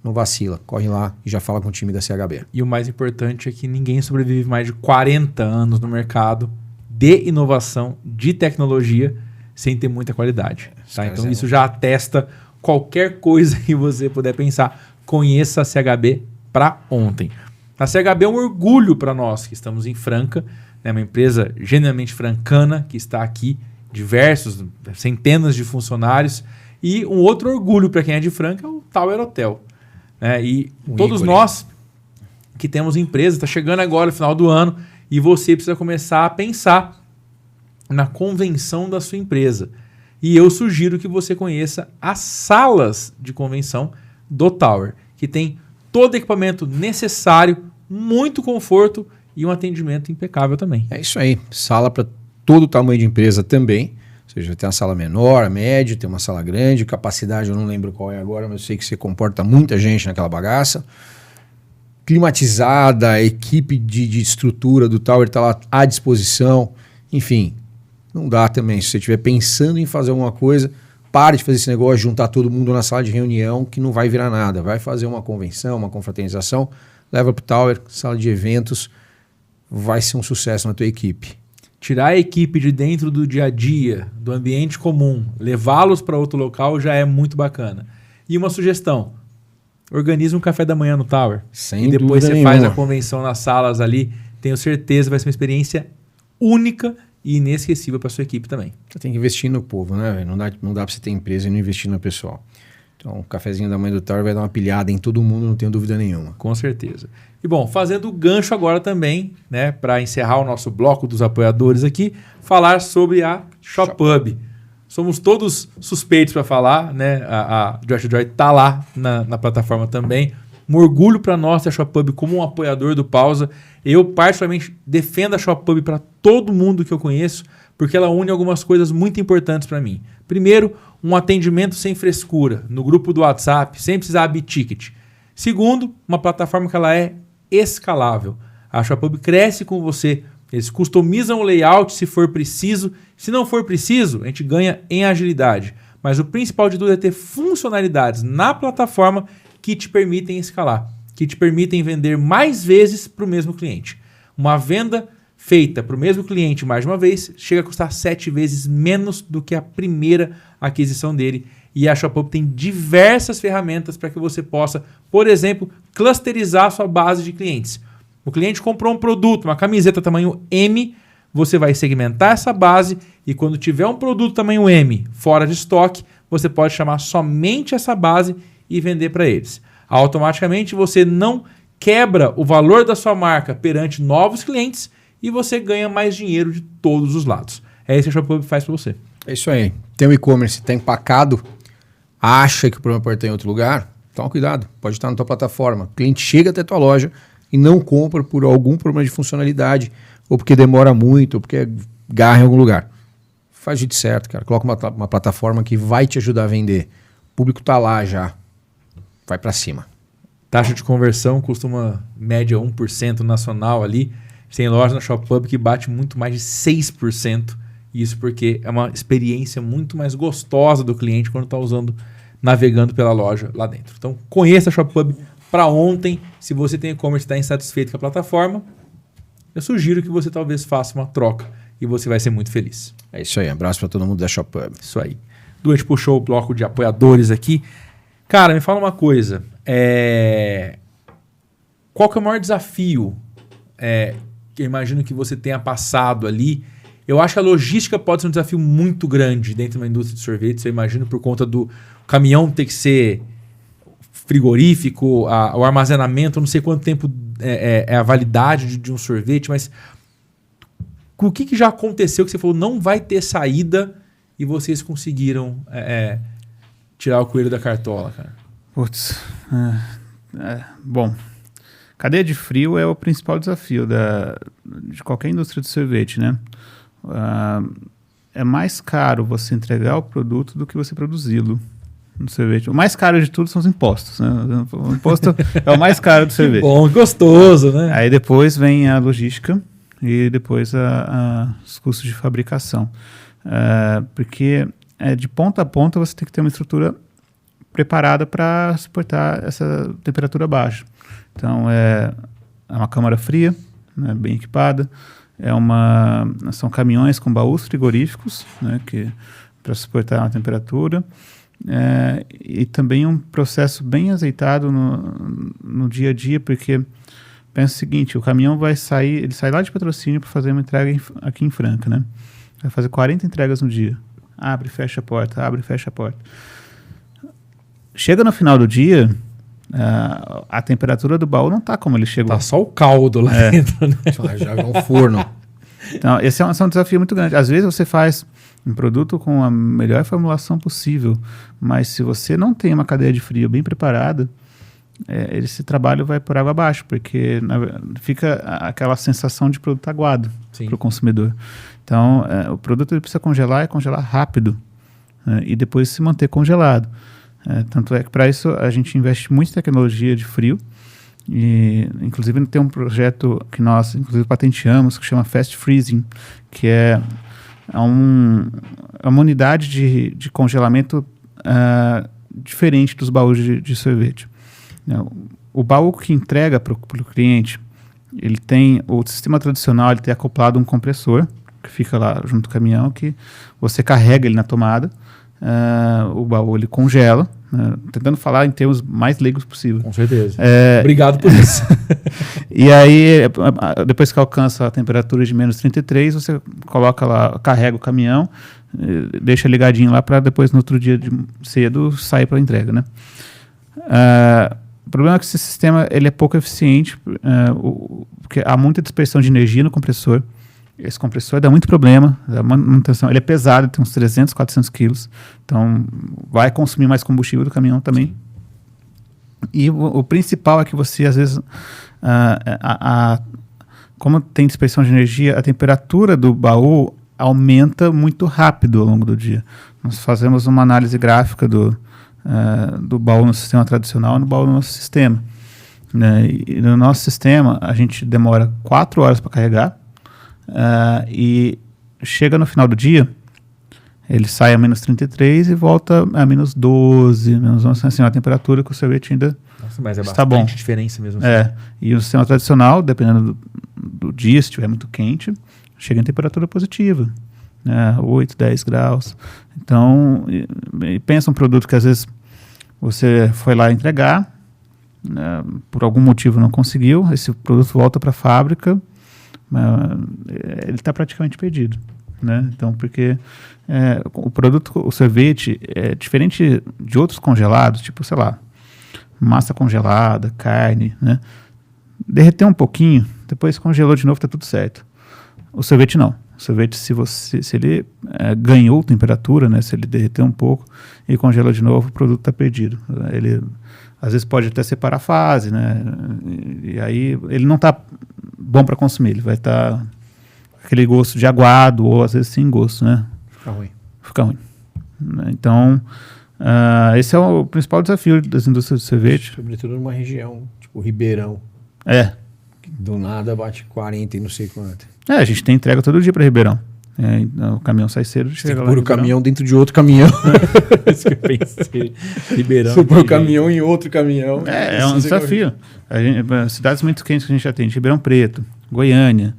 não vacila, corre lá e já fala com o time da CHB. E o mais importante é que ninguém sobrevive mais de 40 anos no mercado de inovação, de tecnologia, sem ter muita qualidade. Tá? Então isso já atesta qualquer coisa que você puder pensar. Conheça a CHB para ontem. A CHB é um orgulho para nós que estamos em Franca, né? Uma empresa genuinamente francana que está aqui, centenas de funcionários. E um outro orgulho para quem é de Franca é o Tower Hotel. E todos nós que temos empresa, está chegando agora o final do ano e você precisa começar a pensar na convenção da sua empresa. E eu sugiro que você conheça as salas de convenção do Tower, que tem todo o equipamento necessário, muito conforto e um atendimento impecável também. É isso aí. Sala para todo tamanho de empresa também. Ou seja, tem uma sala menor, média, tem uma sala grande, capacidade eu não lembro qual é agora, mas eu sei que você comporta muita gente naquela bagaça. Climatizada, a equipe de estrutura do Tower está lá à disposição. Enfim, não dá também. Se você estiver pensando em fazer alguma coisa, pare de fazer esse negócio, juntar todo mundo na sala de reunião, que não vai virar nada. Vai fazer uma convenção, uma confraternização, leva para o Tower, sala de eventos, vai ser um sucesso na tua equipe. Tirar a equipe de dentro do dia a dia, do ambiente comum, levá-los para outro local já é muito bacana. E uma sugestão, organize um café da manhã no Tower. Sem e depois você nenhuma. faz a convenção nas salas ali. Tenho certeza que vai ser uma experiência única e inesquecível para sua equipe também. Você tem que investir no povo, né? Não dá para você ter empresa e não investir no pessoal. Então, o cafezinho da manhã do Tower vai dar uma pilhada em todo mundo, não tenho dúvida nenhuma. Com certeza. E bom, fazendo o gancho agora também, né, para encerrar o nosso bloco dos apoiadores aqui, falar sobre a ShopHub. Somos todos suspeitos para falar, né? A Josh Joy está lá na plataforma também. Um orgulho para nós ter a ShopHub como um apoiador do Pausa. Eu, particularmente, defendo a ShopHub para todo mundo que eu conheço, porque ela une algumas coisas muito importantes para mim. Primeiro, um atendimento sem frescura. No grupo do WhatsApp, sem precisar abrir ticket. Segundo, uma plataforma que ela é escalável. A Shophub cresce com você. Eles customizam o layout se for preciso. Se não for preciso, a gente ganha em agilidade. Mas o principal de tudo é ter funcionalidades na plataforma que te permitem escalar, que te permitem vender mais vezes para o mesmo cliente. Uma venda feita para o mesmo cliente mais de uma vez chega a custar 7 vezes menos do que a primeira aquisição dele. E a Shophub tem diversas ferramentas para que você possa, por exemplo, clusterizar a sua base de clientes. O cliente comprou um produto, uma camiseta tamanho M, você vai segmentar essa base e quando tiver um produto tamanho M fora de estoque, você pode chamar somente essa base e vender para eles. Automaticamente você não quebra o valor da sua marca perante novos clientes e você ganha mais dinheiro de todos os lados. É isso que a Shophub faz para você. É isso aí. Tem um e-commerce, está empacado, acha que o problema pode estar em outro lugar, toma cuidado, pode estar na tua plataforma. O cliente chega até a tua loja e não compra por algum problema de funcionalidade, ou porque demora muito, ou porque garra em algum lugar. Faz o jeito certo, cara. Coloca uma plataforma que vai te ajudar a vender. O público está lá já. Vai para cima. Taxa de conversão costuma média 1% nacional ali. Tem loja na Shophub que bate muito mais de 6%. Isso porque é uma experiência muito mais gostosa do cliente quando está navegando pela loja lá dentro. Então, conheça a Shophub para ontem. Se você tem e-commerce e está insatisfeito com a plataforma, eu sugiro que você talvez faça uma troca e você vai ser muito feliz. É isso aí. Abraço para todo mundo da Shophub. Isso aí. Du, a gente puxou o bloco de apoiadores aqui. Cara, me fala uma coisa. Qual que é o maior desafio que eu imagino que você tenha passado ali? Eu acho que a logística pode ser um desafio muito grande dentro de uma indústria de sorvetes. Eu imagino por conta do caminhão ter que ser frigorífico, o armazenamento, eu não sei quanto tempo é a validade de um sorvete, mas o que já aconteceu que você falou não vai ter saída e vocês conseguiram tirar o coelho da cartola, cara? Putz, bom, cadeia de frio é o principal desafio de qualquer indústria de sorvete, né? É mais caro você entregar o produto do que você produzi-lo no sorvete. O mais caro de tudo são os impostos, né? O imposto é o mais caro do sorvete. Bom, gostoso, né? Aí depois vem a logística e depois os custos de fabricação. Porque de ponta a ponta você tem que ter uma estrutura preparada para suportar essa temperatura baixa. Então, é uma câmara fria, né, bem equipada, são caminhões com baús frigoríficos, né, para suportar a temperatura, e também um processo bem azeitado no dia a dia, porque pensa o seguinte, o caminhão ele sai lá de Patrocínio para fazer uma entrega aqui em Franca, né? Vai fazer 40 entregas no dia. Abre, fecha a porta, abre, fecha a porta. Chega no final do dia, a temperatura do baú não está como ele chegou. Tá só o caldo lá dentro, né? Já é um forno. Então, esse é um desafio muito grande. Às vezes você faz um produto com a melhor formulação possível, mas se você não tem uma cadeia de frio bem preparada, esse trabalho vai por água abaixo, porque fica aquela sensação de produto aguado para o consumidor. Então, o produto ele precisa congelar rápido, e depois se manter congelado. Tanto é que para isso a gente investe muito em tecnologia de frio, e inclusive tem um projeto que nós inclusive patenteamos que chama Fast Freezing, que é uma unidade de congelamento diferente dos baús de sorvete. O baú que entrega para o cliente, ele tem o sistema tradicional, ele tem acoplado um compressor que fica lá junto com o caminhão, que você carrega ele na tomada, o baú ele congela, tentando falar em termos mais leigos possível. Com certeza. Obrigado por isso. E aí, depois que alcança a temperatura de menos 33, você coloca lá, carrega o caminhão, deixa ligadinho lá para depois no outro dia cedo sair para a entrega, né? O problema é que esse sistema ele é pouco eficiente, porque há muita dispersão de energia no compressor. Esse compressor dá muito problema, a manutenção, ele é pesado, tem uns 300, 400 quilos, então vai consumir mais combustível do caminhão também. Sim. E o principal é que você, às vezes, como tem dispersão de energia, a temperatura do baú aumenta muito rápido ao longo do dia. Nós fazemos uma análise gráfica do baú no sistema tradicional e no baú no nosso sistema. Né? E no nosso sistema, a gente demora 4 horas para carregar e chega no final do dia, ele sai a menos 33 e volta a menos 12, menos 11, assim, a temperatura que o sorvete ainda mas é está bom. bastante diferença mesmo. E o sistema tradicional, dependendo do dia, se estiver muito quente, chega em temperatura positiva, né? 8, 10 graus. Então, pensa um produto que às vezes você foi lá entregar, por algum motivo não conseguiu, esse produto volta para a fábrica, ele está praticamente perdido. Né? Então, porque o sorvete é diferente de outros congelados, tipo, sei lá, massa congelada, carne, né? Derreteu um pouquinho, depois congelou de novo, está tudo certo. O sorvete não. O sorvete, se ele ganhou temperatura, né? Se ele derreteu um pouco e congelou de novo, o produto está perdido. Ele às vezes pode até ser parafase, né? E aí ele não está bom para consumir, ele vai estar aquele gosto de aguado ou às vezes sem gosto, né? Fica ruim. Então, esse é o principal desafio das indústrias de sorvete. Sobretudo numa região, tipo Ribeirão. Do nada bate 40 e não sei quanto. A gente tem entrega todo dia para Ribeirão. O caminhão sai cedo. Você tem que pôr o caminhão dentro de outro caminhão. Isso que eu pensei. Ribeirão. Você põe o caminhão em outro caminhão. É um desafio. Cidades muito quentes que a gente atende. Ribeirão Preto, Goiânia,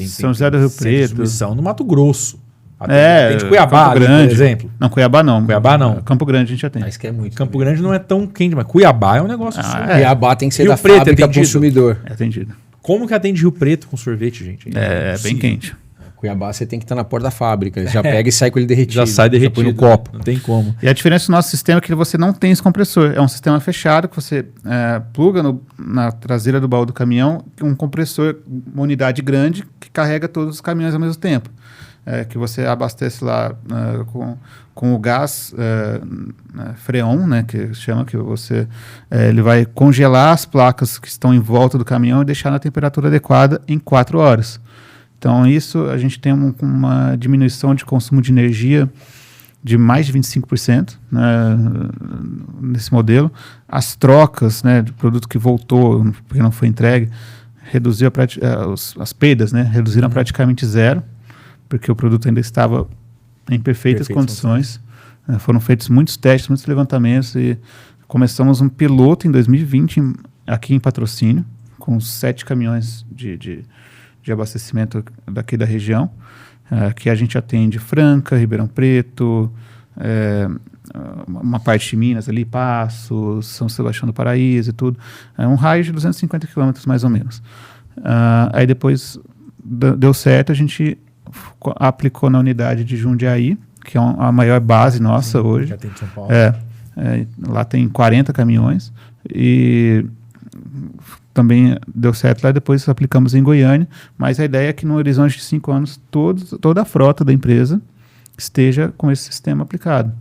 São José do Rio Preto. Distribuição no Mato Grosso. Atende Cuiabá, Campo Grande, por exemplo. Não, Cuiabá não. Cuiabá não. Campo Grande a gente atende. Mas que é muito. Campo Grande não é tão quente, mas Cuiabá é um negócio assim. Cuiabá tem que ser Rio da Preto fábrica atendido. consumidor. É atendido. Como que atende Rio Preto com sorvete, gente? É bem quente. Cuiabá você tem que estar na porta da fábrica. Ele já pega e sai com ele derretido. Já sai derretido. Já põe no copo. Não tem como. E a diferença do nosso sistema é que você não tem esse compressor. É um sistema fechado que você pluga na traseira do baú do caminhão um compressor, uma unidade grande que carrega todos os caminhões ao mesmo tempo. Que você abastece lá com o gás Freon, né, que chama, que você ele vai congelar as placas que estão em volta do caminhão e deixar na temperatura adequada em 4 horas. Então, isso a gente tem uma diminuição de consumo de energia de mais de 25%, né, nesse modelo. As trocas, né, de produto que voltou porque não foi entregue, reduziu as perdas, né, reduziram praticamente zero, porque o produto ainda estava em perfeitas condições. Foram feitos muitos testes, muitos levantamentos e começamos um piloto em 2020 aqui em Patrocínio, com 7 caminhões de abastecimento daqui da região, que a gente atende Franca, Ribeirão Preto, uma parte de Minas ali, Passos, São Sebastião do Paraíso e tudo. É um raio de 250 quilômetros mais ou menos. Aí depois deu certo, a gente aplicou na unidade de Jundiaí, que é a maior base nossa hoje. Já tem de São Paulo. Lá tem 40 caminhões e também deu certo lá, depois aplicamos em Goiânia, mas a ideia é que no horizonte de 5 anos toda a frota da empresa esteja com esse sistema aplicado,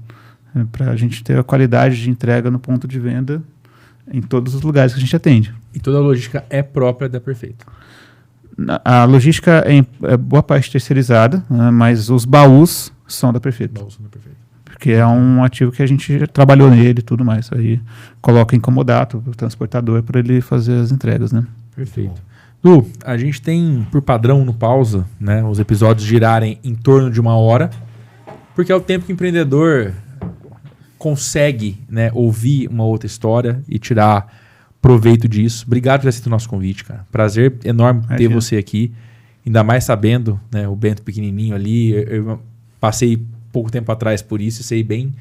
para a gente ter a qualidade de entrega no ponto de venda em todos os lugares que a gente atende. E toda a logística é própria da Perfeito? A logística é boa parte terceirizada, né, mas os baús são da Perfeito. Baús são da Perfeito. Porque é um ativo que a gente já trabalhou nele e tudo mais. Aí coloca em comodato o transportador para ele fazer as entregas, né? Perfeito. Lu, a gente tem por padrão no Pausa, né, os episódios girarem em torno de 1 hora, porque é o tempo que o empreendedor consegue, né, ouvir uma outra história e tirar proveito disso. Obrigado por ter aceito o nosso convite, cara. Prazer enorme ter você aqui, ainda mais sabendo, né, o Bento pequenininho ali. Eu passei pouco tempo atrás por isso e sei bem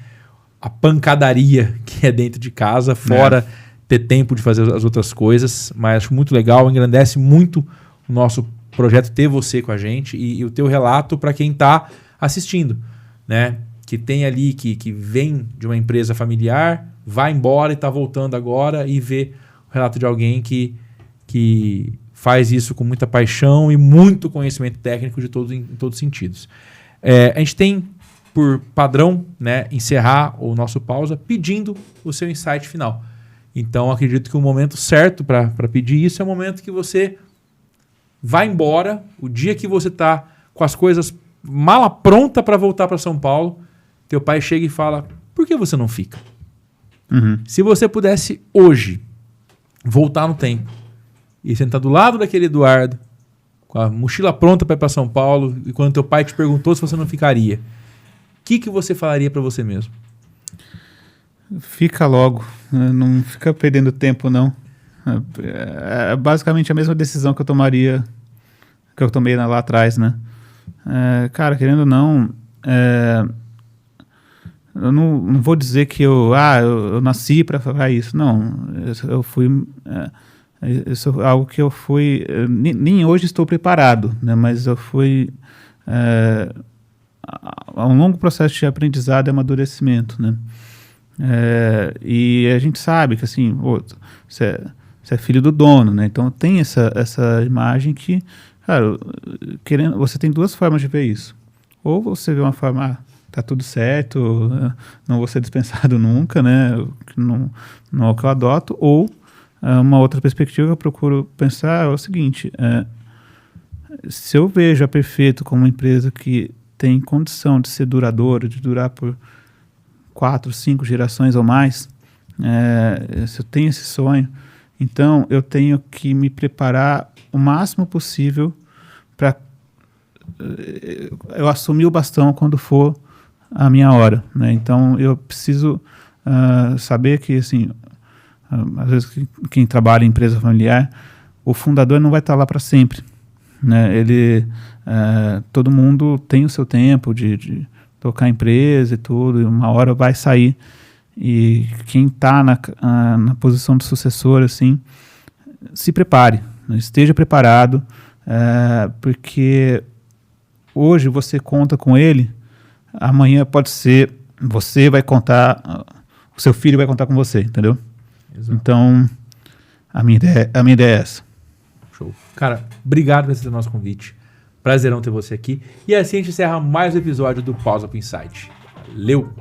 a pancadaria que é dentro de casa, fora ter tempo de fazer as outras coisas, mas acho muito legal, engrandece muito o nosso projeto ter você com a gente e o teu relato para quem está assistindo, né? Que tem ali, que vem de uma empresa familiar, vai embora e está voltando agora e vê o relato de alguém que faz isso com muita paixão e muito conhecimento técnico em todos os sentidos. A gente tem por padrão, né, encerrar o nosso Pausa pedindo o seu insight final. Então, acredito que o momento certo para pedir isso é o momento que você vai embora, o dia que você está com as coisas mala pronta para voltar para São Paulo, teu pai chega e fala, por que você não fica? Se você pudesse hoje voltar no tempo e sentar do lado daquele Eduardo, com a mochila pronta para ir para São Paulo, e quando teu pai te perguntou se você não ficaria, o que você falaria para você mesmo? Fica logo, não fica perdendo tempo, não. É basicamente a mesma decisão que eu tomaria, que eu tomei lá atrás, né? Cara, querendo ou não, eu não vou dizer que eu nasci para isso, não. Eu fui... isso é algo que eu fui... Nem hoje estou preparado, né? Mas eu fui... a um longo processo de aprendizado e amadurecimento, né? E a gente sabe que, assim, você é filho do dono, né? Então tem essa imagem que, cara, você tem duas formas de ver isso. Ou você vê uma forma, tá tudo certo, não vou ser dispensado nunca, né? Não é o que eu adoto. Ou uma outra perspectiva que eu procuro pensar é o seguinte: se eu vejo a Perfeito como uma empresa que tem condição de ser duradoura, de durar por 4, 5 gerações ou mais, se eu tenho esse sonho, então eu tenho que me preparar o máximo possível para eu assumir o bastão quando for a minha hora, né? Então eu preciso saber que, assim, às vezes quem trabalha em empresa familiar, o fundador não vai estar lá para sempre, né? Todo mundo tem o seu tempo de tocar a empresa e tudo, e uma hora vai sair. E quem está na posição de sucessor, assim, se prepare, né? Esteja preparado, porque hoje você conta com ele, amanhã pode ser, você vai contar, o seu filho vai contar com você, entendeu? Exato. Então, a minha ideia é essa. Show. Cara, obrigado por aceitar o nosso convite. Prazerão ter você aqui. E assim a gente encerra mais um episódio do Pausa pro Insight. Valeu!